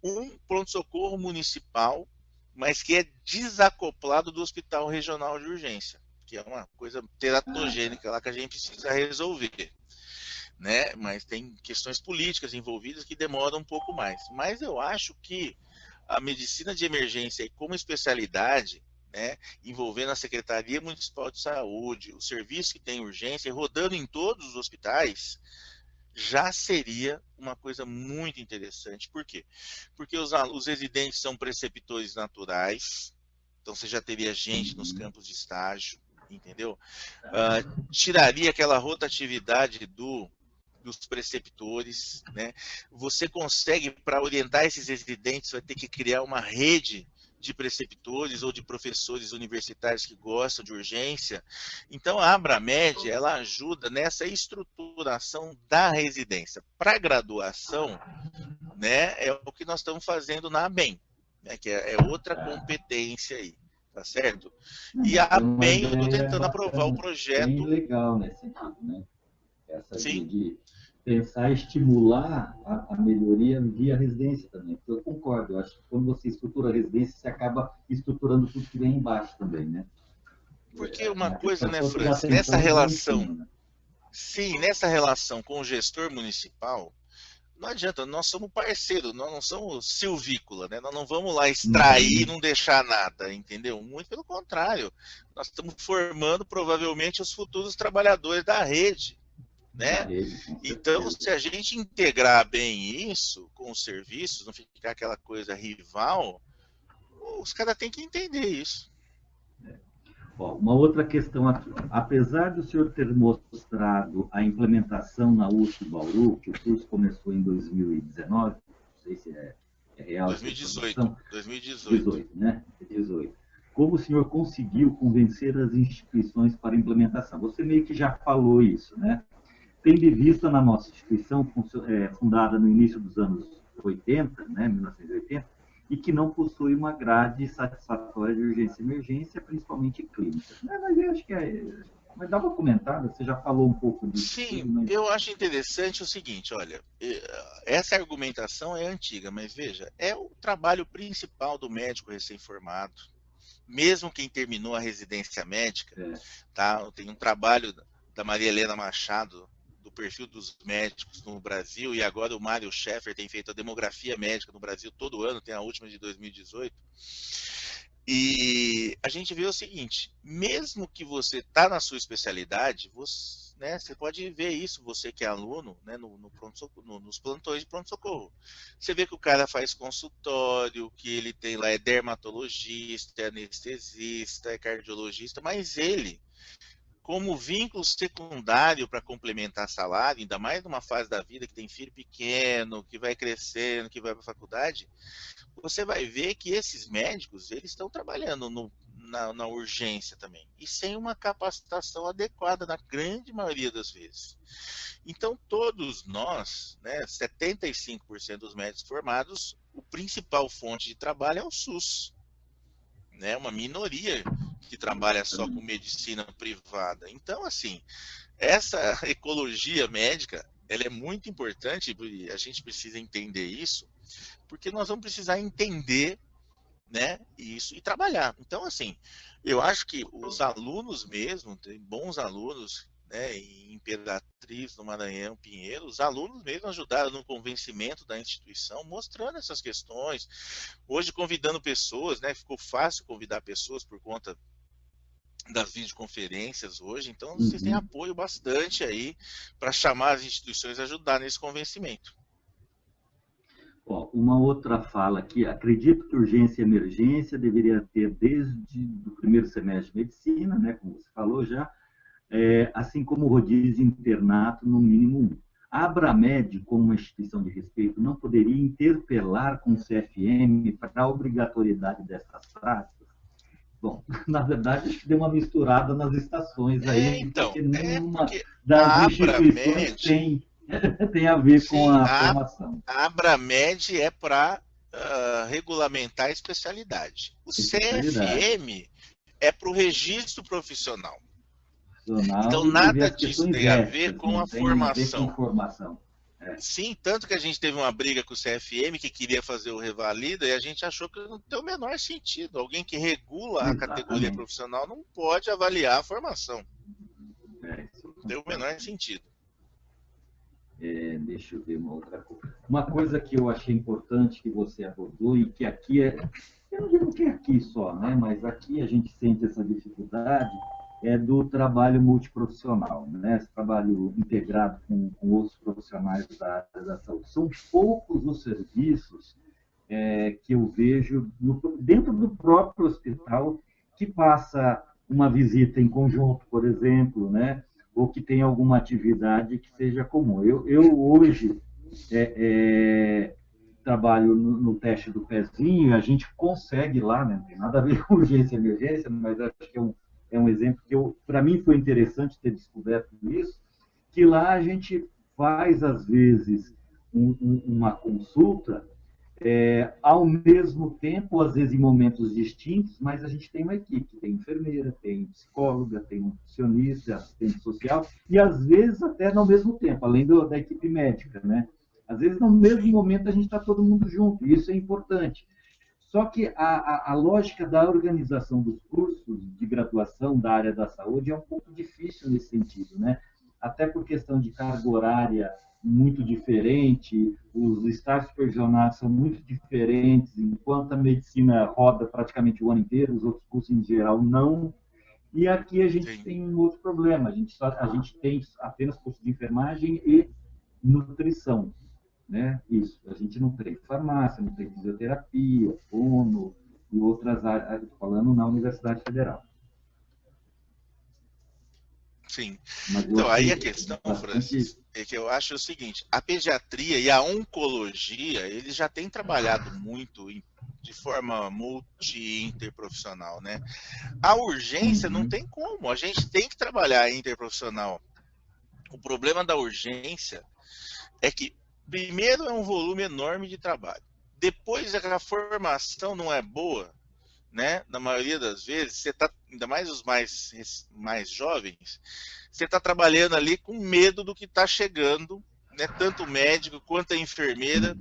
Um pronto-socorro municipal, mas que é desacoplado do Hospital Regional de Urgência, que é uma coisa teratogênica lá que a gente precisa resolver, né? Mas tem questões políticas envolvidas que demoram um pouco mais. Mas eu acho que a medicina de emergência como especialidade, né, envolvendo a Secretaria Municipal de Saúde, o serviço que tem urgência, rodando em todos os hospitais, já seria uma coisa muito interessante. Por quê? Porque os residentes são preceptores naturais, então você já teria gente nos campos de estágio, entendeu? Tiraria aquela rotatividade dos preceptores, né? Você consegue, para orientar esses residentes, vai ter que criar uma rede de preceptores ou de professores universitários que gostam de urgência. Então, a Abramed, ela ajuda nessa estruturação da residência. Para graduação, né, é o que nós estamos fazendo na ABEM, né, que é outra competência aí, tá certo? E a ABEM, eu estou tentando aprovar o projeto. Bem legal nesse sentido, né? Essa de pensar, estimular a melhoria via residência também. Eu concordo, eu acho que quando você estrutura a residência, você acaba estruturando tudo que vem embaixo também, né? Porque uma coisa, né, Francis, nessa relação, cima, né? Sim, nessa relação com o gestor municipal, não adianta, nós somos parceiros, nós não somos silvícola, né? Nós não vamos lá extrair e não deixar nada, entendeu? Muito pelo contrário, nós estamos formando provavelmente os futuros trabalhadores da rede. Né? Então, se a gente integrar bem isso com os serviços, não ficar aquela coisa rival, os caras têm que entender isso. Uma outra questão aqui. Apesar do senhor ter mostrado a implementação na USP Bauru, que o curso começou em 2019, sei se é real essa 2018. informação. 2018. 18, né? 18. Como o senhor conseguiu convencer as instituições para a implementação? Você meio que já falou isso, né? Tendo em vista na nossa instituição, fundada no início dos anos 80, né, 1980, e que não possui uma grade satisfatória de urgência e emergência, principalmente clínica. Mas eu acho que mas dá uma comentada, você já falou um pouco disso. Sim, tudo, mas... eu acho interessante o seguinte, olha, essa argumentação é antiga, mas veja, é o trabalho principal do médico recém-formado, mesmo quem terminou a residência médica, tá? Tem um trabalho da Maria Helena Machado, do perfil dos médicos no Brasil, e agora o Mário Schaeffer tem feito a demografia médica no Brasil todo ano, tem a última de 2018. E a gente vê o seguinte, mesmo que você está na sua especialidade, você pode ver isso, você que é aluno, né, nos plantões de pronto-socorro. Você vê que o cara faz consultório, que ele tem lá, é dermatologista, é anestesista, é cardiologista, mas ele, como vínculo secundário para complementar salário, ainda mais numa fase da vida que tem filho pequeno, que vai crescendo, que vai para a faculdade, você vai ver que esses médicos, eles estão trabalhando na urgência também, e sem uma capacitação adequada na grande maioria das vezes. Então, todos nós, né, 75% dos médicos formados, o principal fonte de trabalho é o SUS. Né, uma minoria que trabalha só com medicina privada. Então, assim, essa ecologia médica, ela é muito importante, e a gente precisa entender isso, porque nós vamos precisar entender, né, isso e trabalhar. Então, assim, eu acho que os alunos mesmo, tem bons alunos, né, em Imperatriz, no Maranhão, Pinheiro, os alunos mesmo ajudaram no convencimento da instituição, mostrando essas questões, hoje convidando pessoas, né, ficou fácil convidar pessoas por conta das videoconferências hoje, então vocês têm apoio bastante aí para chamar as instituições a ajudar nesse convencimento. Uma outra fala aqui, acredito que urgência e emergência deveria ter desde o primeiro semestre de medicina, né, como você falou já, assim como o rodízio internato no mínimo 1. A Abramed, como uma instituição de respeito, não poderia interpelar com o CFM para a obrigatoriedade dessas práticas? Bom, na verdade, acho que deu uma misturada nas estações aí, então, porque nenhuma porque das instituições tem a ver com a formação. A Abramed é para regulamentar a especialidade. O CFM é para o registro profissional. Então, nada disso tem a ver com a formação. Sim, tanto que a gente teve uma briga com o CFM que queria fazer o Revalida e a gente achou que não tem o menor sentido. Alguém que regula a categoria profissional não pode avaliar a formação. Não tem o menor sentido. Deixa eu ver uma outra coisa. Uma coisa que eu achei importante que você abordou e que aqui eu não digo que é aqui só, né? Mas aqui a gente sente essa dificuldade, é do trabalho multiprofissional, né? Esse trabalho integrado com outros profissionais da área da saúde. São poucos os serviços que eu vejo dentro do próprio hospital que passa uma visita em conjunto, por exemplo, né? Ou que tem alguma atividade que seja comum. Eu hoje trabalho no teste do pezinho, a gente consegue lá, né? Não tem nada a ver com urgência e emergência, mas acho que é um exemplo que para mim foi interessante ter descoberto isso, que lá a gente faz, às vezes, uma consulta ao mesmo tempo, às vezes em momentos distintos, mas a gente tem uma equipe, tem enfermeira, tem psicóloga, tem nutricionista, assistente social, e às vezes até no mesmo tempo, além da equipe médica, né? Às vezes no mesmo momento a gente está todo mundo junto, e isso é importante. Só que a lógica da organização dos cursos de graduação da área da saúde é um pouco difícil nesse sentido, né? Até por questão de carga horária muito diferente, os estágios supervisionados são muito diferentes, enquanto a medicina roda praticamente o ano inteiro, os outros cursos em geral não. E aqui a gente tem um outro problema, a gente tem apenas curso de enfermagem e nutrição. Né? Isso, a gente não tem farmácia, não tem fisioterapia, fono e outras áreas, falando na Universidade Federal. Sim. Então, aí a questão, Francis, que eu acho o seguinte, a pediatria e a oncologia, eles já têm trabalhado muito de forma multi-interprofissional, né? A urgência não tem como, a gente tem que trabalhar interprofissional. O problema da urgência é que, primeiro, é um volume enorme de trabalho. Depois, a formação não é boa, né? Na maioria das vezes, você tá, ainda mais os mais jovens, você está trabalhando ali com medo do que está chegando, né? Tanto o médico quanto a enfermeira.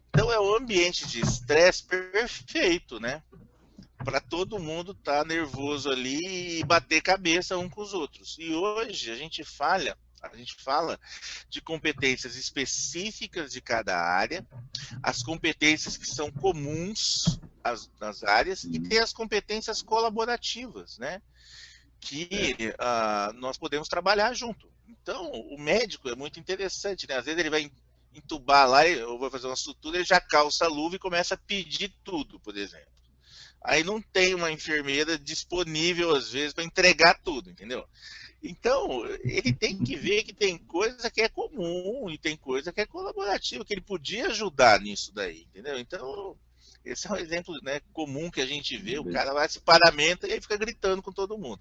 Então é um ambiente de estresse perfeito, né? Para todo mundo estar nervoso ali e bater cabeça um com os outros. E hoje a gente fala de competências específicas de cada área, as competências que são comuns nas áreas e tem as competências colaborativas, né? Que nós podemos trabalhar junto. Então, o médico é muito interessante, né? Às vezes ele vai entubar lá, ou vai fazer uma sutura, ele já calça a luva e começa a pedir tudo, por exemplo. Aí não tem uma enfermeira disponível, às vezes, para entregar tudo, entendeu? Então, ele tem que ver que tem coisa que é comum e tem coisa que é colaborativa, que ele podia ajudar nisso daí, entendeu? Então, esse é um exemplo, né, comum que a gente vê, o cara vai se paramenta e aí fica gritando com todo mundo.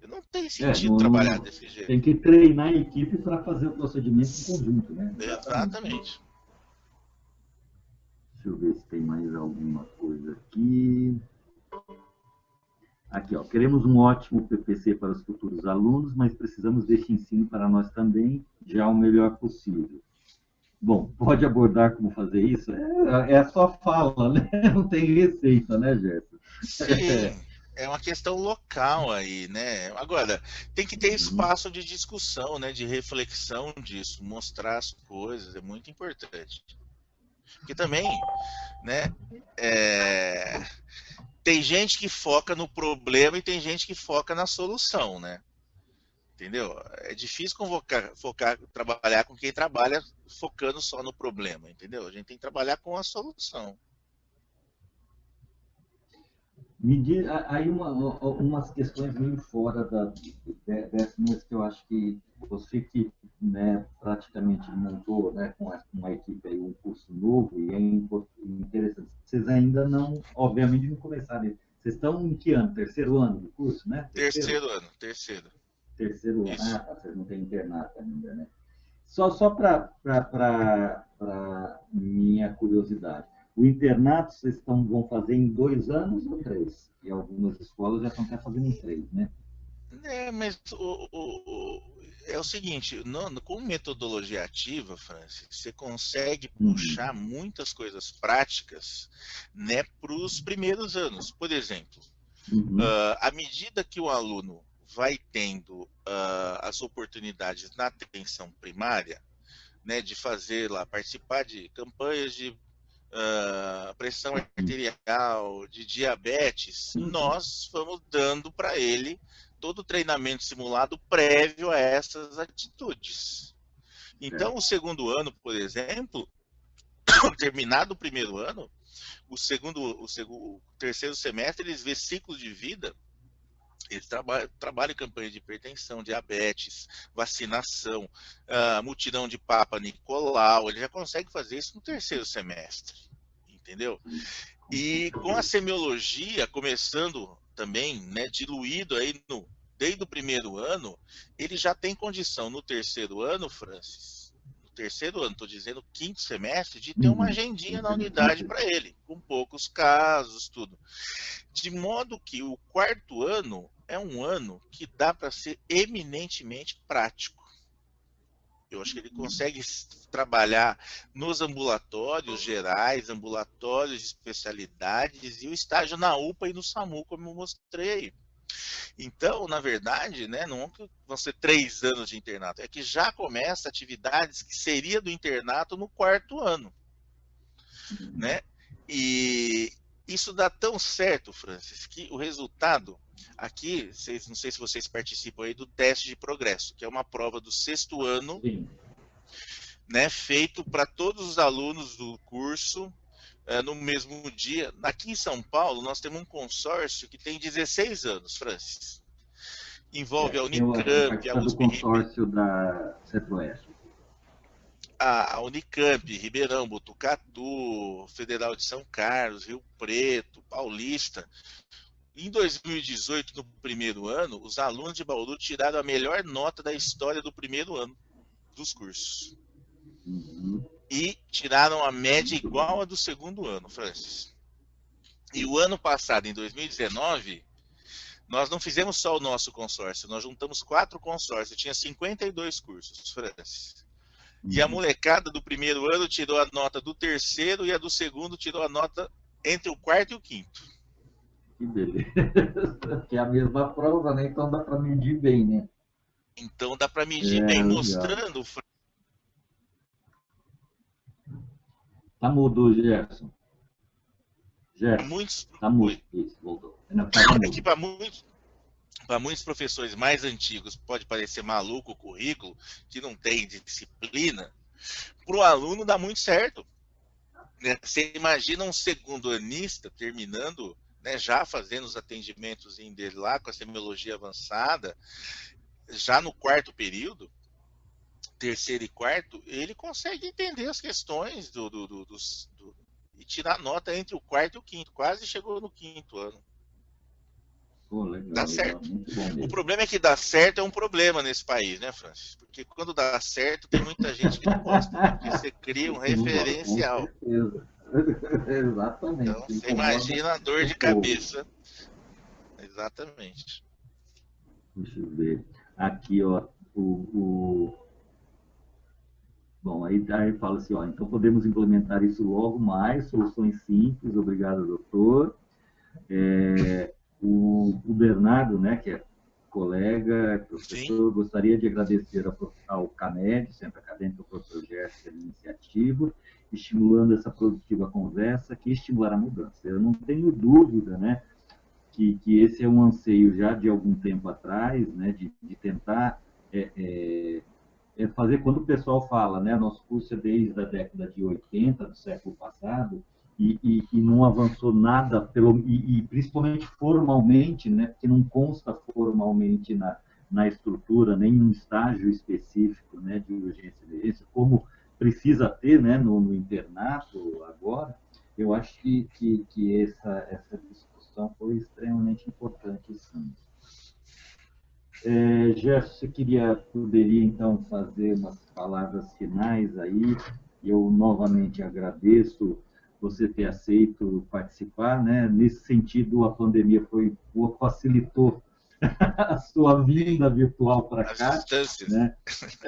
Não tem sentido trabalhar desse jeito. Tem que treinar a equipe para fazer o procedimento em conjunto, né? Exatamente. Deixa eu ver se tem mais alguma coisa aqui. Aqui, ó. Queremos um ótimo PPC para os futuros alunos, mas precisamos deste ensino para nós também, já o melhor possível. Bom, pode abordar como fazer isso? É só fala, né? Não tem receita, né, Gerson? Sim, é uma questão local aí, né? Agora, tem que ter espaço de discussão, né? De reflexão disso, mostrar as coisas, é muito importante. Porque também, né? Tem gente que foca no problema e tem gente que foca na solução, né? Entendeu? É difícil trabalhar com quem trabalha focando só no problema, entendeu? A gente tem que trabalhar com a solução. Me diz aí umas questões meio fora dessas que eu acho que você que, né, praticamente montou, né, com uma equipe aí um curso novo e é interessante. Vocês ainda não, obviamente, não começaram. Vocês estão em que ano? Terceiro ano do curso, né? Terceiro ano. Terceiro ano. Ah, tá, vocês não têm internato ainda, né? Só para minha curiosidade. O internato vocês vão fazer em 2 anos ou 3? E algumas escolas já estão fazendo em 3, né? Mas é o seguinte, com metodologia ativa, Francis, você consegue puxar muitas coisas práticas, né, para os primeiros anos. Por exemplo, à medida que o aluno vai tendo as oportunidades na atenção primária, né, de fazer lá, participar de campanhas de pressão arterial, de diabetes, nós vamos dando para ele todo o treinamento simulado prévio a essas atitudes. Então, o segundo ano, por exemplo, terminado o primeiro ano, o terceiro semestre, eles vê ciclo de vida, eles trabalham em campanha de hipertensão, diabetes, vacinação, mutirão de Papa Nicolau, ele já consegue fazer isso no terceiro semestre, entendeu? E com a semiologia começando também, né, diluído aí desde o primeiro ano, ele já tem condição no terceiro ano, Francis, no terceiro ano, estou dizendo quinto semestre, de ter uma agendinha na unidade para ele, com poucos casos, tudo. De modo que o quarto ano é um ano que dá para ser eminentemente prático. Eu acho que ele consegue trabalhar nos ambulatórios gerais, ambulatórios de especialidades e o estágio na UPA e no SAMU, como eu mostrei aí. Então, na verdade, né, não vão ser 3 anos de internato, é que já começa atividades que seria do internato no quarto ano, né? E isso dá tão certo, Francis, que o resultado aqui, não sei se vocês participam aí do teste de progresso, que é uma prova do 6º ano, né, feito para todos os alunos do curso no mesmo dia. Aqui em São Paulo, nós temos um consórcio que tem 16 anos, Francis. Envolve a Unicamp, a USP. Do consórcio da Centro-Oeste. a Unicamp, Ribeirão, Botucatu, Federal de São Carlos, Rio Preto, Paulista. Em 2018, no primeiro ano, os alunos de Bauru tiraram a melhor nota da história do primeiro ano dos cursos. E tiraram a média igual a do segundo ano, Francis. E o ano passado, em 2019, nós não fizemos só o nosso consórcio, nós juntamos 4 consórcios, tinha 52 cursos, Francis. E a molecada do primeiro ano tirou a nota do terceiro e a do segundo tirou a nota entre o quarto e o quinto. Que beleza. Que é a mesma prova, né? Então dá para medir bem, né? Então dá para medir bem, legal. mostrando... Tá mudo, Gerson. Muitos... Tá mudo. Isso, voltou. É que para muitos professores mais antigos pode parecer maluco o currículo, que não tem disciplina. Para o aluno dá muito certo. Né? Você imagina um segundo-anista terminando, né, já fazendo os atendimentos dele lá com a semiologia avançada, já no quarto período, terceiro e quarto, ele consegue entender as questões e tirar nota entre o quarto e o quinto. Quase chegou no quinto ano. Pô, legal, dá certo. O problema é que dar certo é um problema nesse país, né, Francis? Porque quando dá certo, tem muita gente que não gosta, né? Porque você cria um referencial. Com certeza. Exatamente. Então, você imagina a dor de cabeça. Exatamente. Deixa eu ver. Aqui, ó, Bom, aí fala assim, ó, então podemos implementar isso logo mais, soluções simples, obrigado, doutor. O Bernardo, né, que é colega, professor, sim, gostaria de agradecer ao CAMED, Centro Acadêmico, ao professor Gerson, pela iniciativa, estimulando essa produtiva conversa que estimulará a mudança. Eu não tenho dúvida, né, que esse é um anseio já de algum tempo atrás, né, de tentar fazer, quando o pessoal fala, né, nosso curso é desde a década de 80 do século passado, e não avançou nada, e principalmente formalmente, né, porque não consta formalmente na estrutura nenhum estágio específico, né, de urgência e emergência, como precisa ter, né, no internato agora. Eu acho que essa discussão foi extremamente importante, sim. Gerson, você poderia, então, fazer umas palavras finais aí? Eu novamente agradeço você ter aceito participar, né? Nesse sentido, a pandemia facilitou a sua vinda virtual para cá. As distâncias. Né?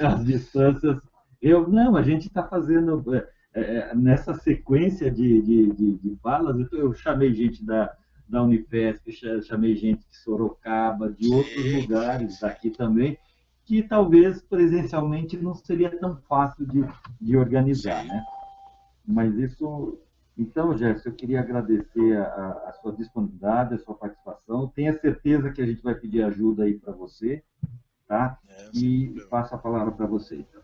As distâncias. A gente está fazendo, nessa sequência de falas, eu chamei gente da Unifesp, chamei gente de Sorocaba, de outros lugares daqui também, que talvez presencialmente não seria tão fácil de organizar, né? Mas isso... Então, Gerson, eu queria agradecer a sua disponibilidade, a sua participação. Tenha certeza que a gente vai pedir ajuda aí para você, tá? E passo a palavra para você, então.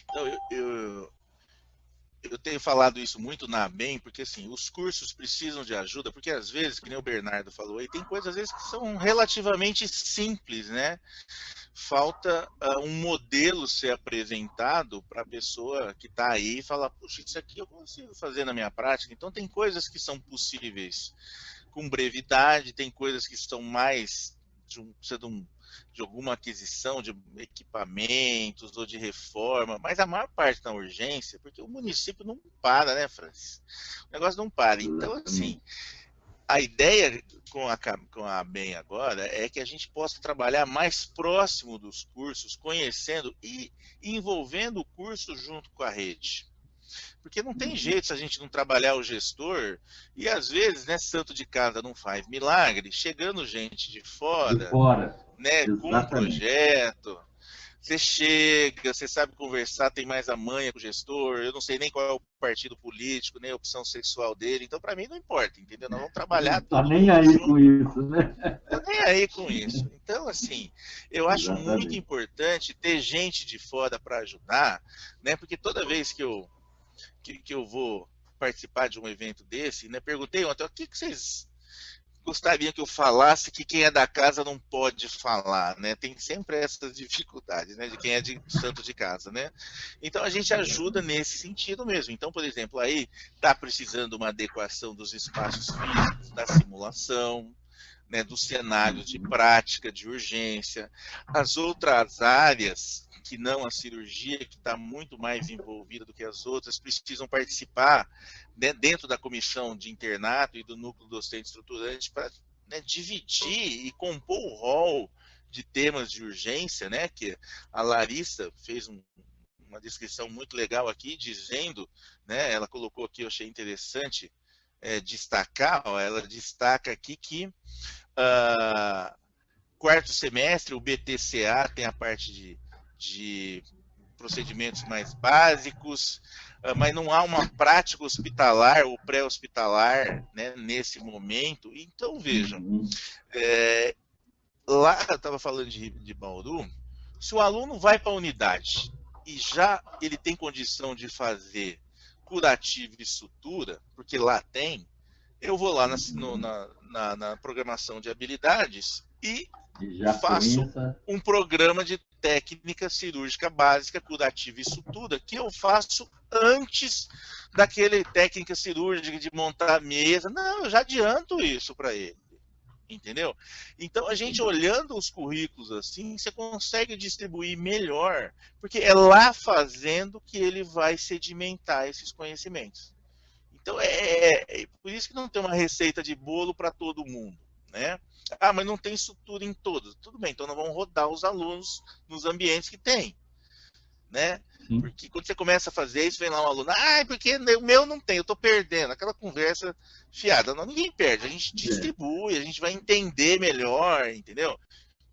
Então, eu tenho falado isso muito na ABEM, porque assim, os cursos precisam de ajuda, porque às vezes, que nem o Bernardo falou aí, tem coisas às vezes que são relativamente simples, né? Falta um modelo ser apresentado para a pessoa que está aí e falar, puxa, isso aqui eu consigo fazer na minha prática. Então tem coisas que são possíveis com brevidade, tem coisas que estão mais de alguma aquisição de equipamentos ou de reforma, mas a maior parte da urgência, porque o município não para, né, Francis? O negócio não para. Então, assim, a ideia com a ABEM agora é que a gente possa trabalhar mais próximo dos cursos, conhecendo e envolvendo o curso junto com a rede. Porque não tem jeito se a gente não trabalhar o gestor, e às vezes, né, santo de casa não faz milagre, chegando gente de fora. Né, com um projeto, você chega, você sabe conversar, tem mais a manha com o gestor, eu não sei nem qual é o partido político, nem a opção sexual dele, então para mim não importa, entendeu? Nós vamos trabalhar tudo. Tá nem aí junto. Com isso, né? Tá nem aí com isso. Então, assim, eu acho muito importante ter gente de fora para ajudar, né? Porque toda vez que eu vou participar de um evento desse, né? Perguntei ontem, o que vocês gostariam que eu falasse que quem é da casa não pode falar, né? Tem sempre essas dificuldades, né? De quem é de santo de casa, né? Então a gente ajuda nesse sentido mesmo. Então, por exemplo, aí está precisando uma adequação dos espaços físicos, da simulação, né, dos cenários de prática, de urgência. As outras áreas, que não a cirurgia, que está muito mais envolvida do que as outras, precisam participar, né, dentro da comissão de internato e do núcleo docente estruturante para, né, dividir e compor o rol de temas de urgência, né, que a Larissa fez uma descrição muito legal aqui, dizendo, né, ela colocou aqui, eu achei interessante destacar, ó, ela destaca aqui que quarto semestre, o BTCA tem a parte de procedimentos mais básicos, mas não há uma prática hospitalar ou pré-hospitalar, né, nesse momento. Então, vejam, lá eu estava falando de Bauru, se o aluno vai para a unidade e já ele tem condição de fazer curativo e sutura, porque lá tem, eu vou lá na programação de habilidades e faço um programa de técnica cirúrgica básica, curativa e sutura, que eu faço antes daquele técnica cirúrgica de montar a mesa. Não, eu já adianto isso para ele. Entendeu? Então, a gente olhando os currículos assim, você consegue distribuir melhor, porque é lá fazendo que ele vai sedimentar esses conhecimentos. Então, é por isso que não tem uma receita de bolo para todo mundo, né? Ah, mas não tem estrutura em todos. Tudo bem, então nós vamos rodar os alunos nos ambientes que tem, né? Sim. Porque quando você começa a fazer isso, vem lá um aluno, porque o meu não tem, eu estou perdendo. Aquela conversa fiada. Não, ninguém perde, a gente distribui, a gente vai entender melhor, entendeu?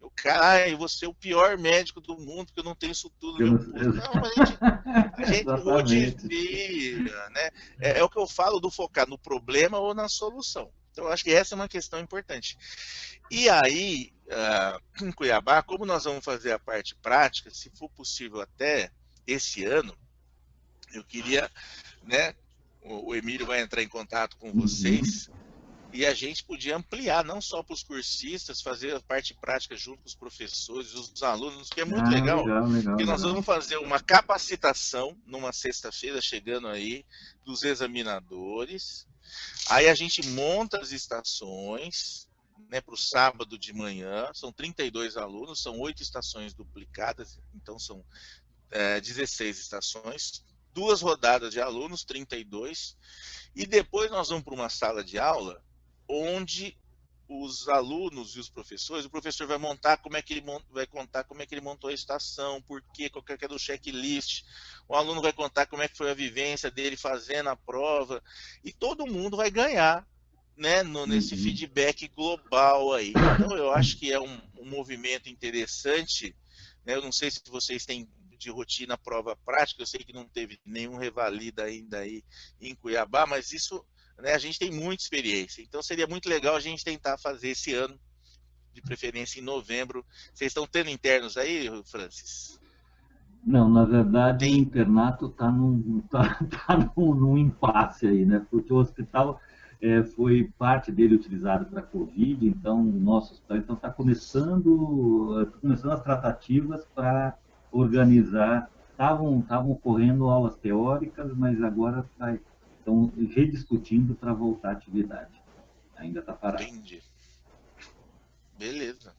O cara, eu vou ser o pior médico do mundo, porque eu não tenho isso tudo no meu curso. Não, mas a gente modifica, né? É o que eu falo do focar no problema ou na solução. Então, eu acho que essa é uma questão importante. E aí, em Cuiabá, como nós vamos fazer a parte prática, se for possível até esse ano, eu queria, né, o Emílio vai entrar em contato com vocês, e a gente podia ampliar, não só para os cursistas, fazer a parte prática junto com os professores, os alunos, que é muito legal, porque nós vamos fazer uma capacitação numa sexta-feira, chegando aí, dos examinadores, aí a gente monta as estações, né, para o sábado de manhã, são 32 alunos, são 8 estações duplicadas, então são 16 estações, 2 rodadas de alunos, 32, e depois nós vamos para uma sala de aula onde os alunos e os professores, o professor vai montar como é que ele vai contar como é que ele montou a estação, por quê, qual que é do checklist, o aluno vai contar como é que foi a vivência dele fazendo a prova, e todo mundo vai ganhar, né, nesse feedback global aí. Então eu acho que é um movimento interessante, né? Eu não sei se vocês têm de rotina prova prática, eu sei que não teve nenhum revalida ainda aí em Cuiabá, mas isso, né, a gente tem muita experiência, então seria muito legal a gente tentar fazer esse ano, de preferência em novembro. Vocês estão tendo internos aí, Francis? Não, na verdade o internato está num impasse aí, né? Porque o hospital foi parte dele utilizado para a Covid, então o nosso hospital está começando as tratativas para organizar. Estavam ocorrendo aulas teóricas, mas agora estão rediscutindo para voltar à atividade. Ainda está parado. Entendi. Beleza.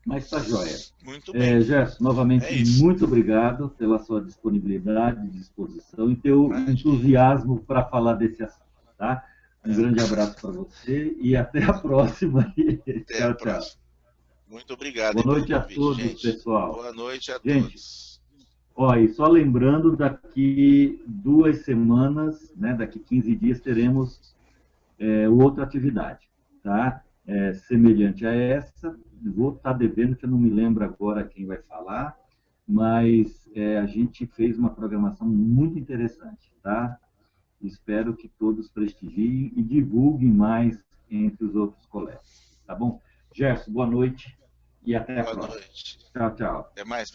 Mas está jóia. Muito bem. Gerson, novamente, muito obrigado pela sua disponibilidade, disposição e teu entusiasmo para falar desse assunto. Tá? Um grande abraço para você e até a próxima. Até a próxima. Muito obrigado. Boa noite a todos, gente. Pessoal. Boa noite a todos. Ó, e só lembrando, daqui 2 semanas, né, daqui 15 dias, teremos outra atividade, tá? Semelhante a essa. Vou estar devendo, que eu não me lembro agora quem vai falar, mas a gente fez uma programação muito interessante, tá? Espero que todos prestigiem e divulguem mais entre os outros colegas, tá bom? Gerson, boa noite e até a próxima. Boa noite. Tchau, tchau. Até mais.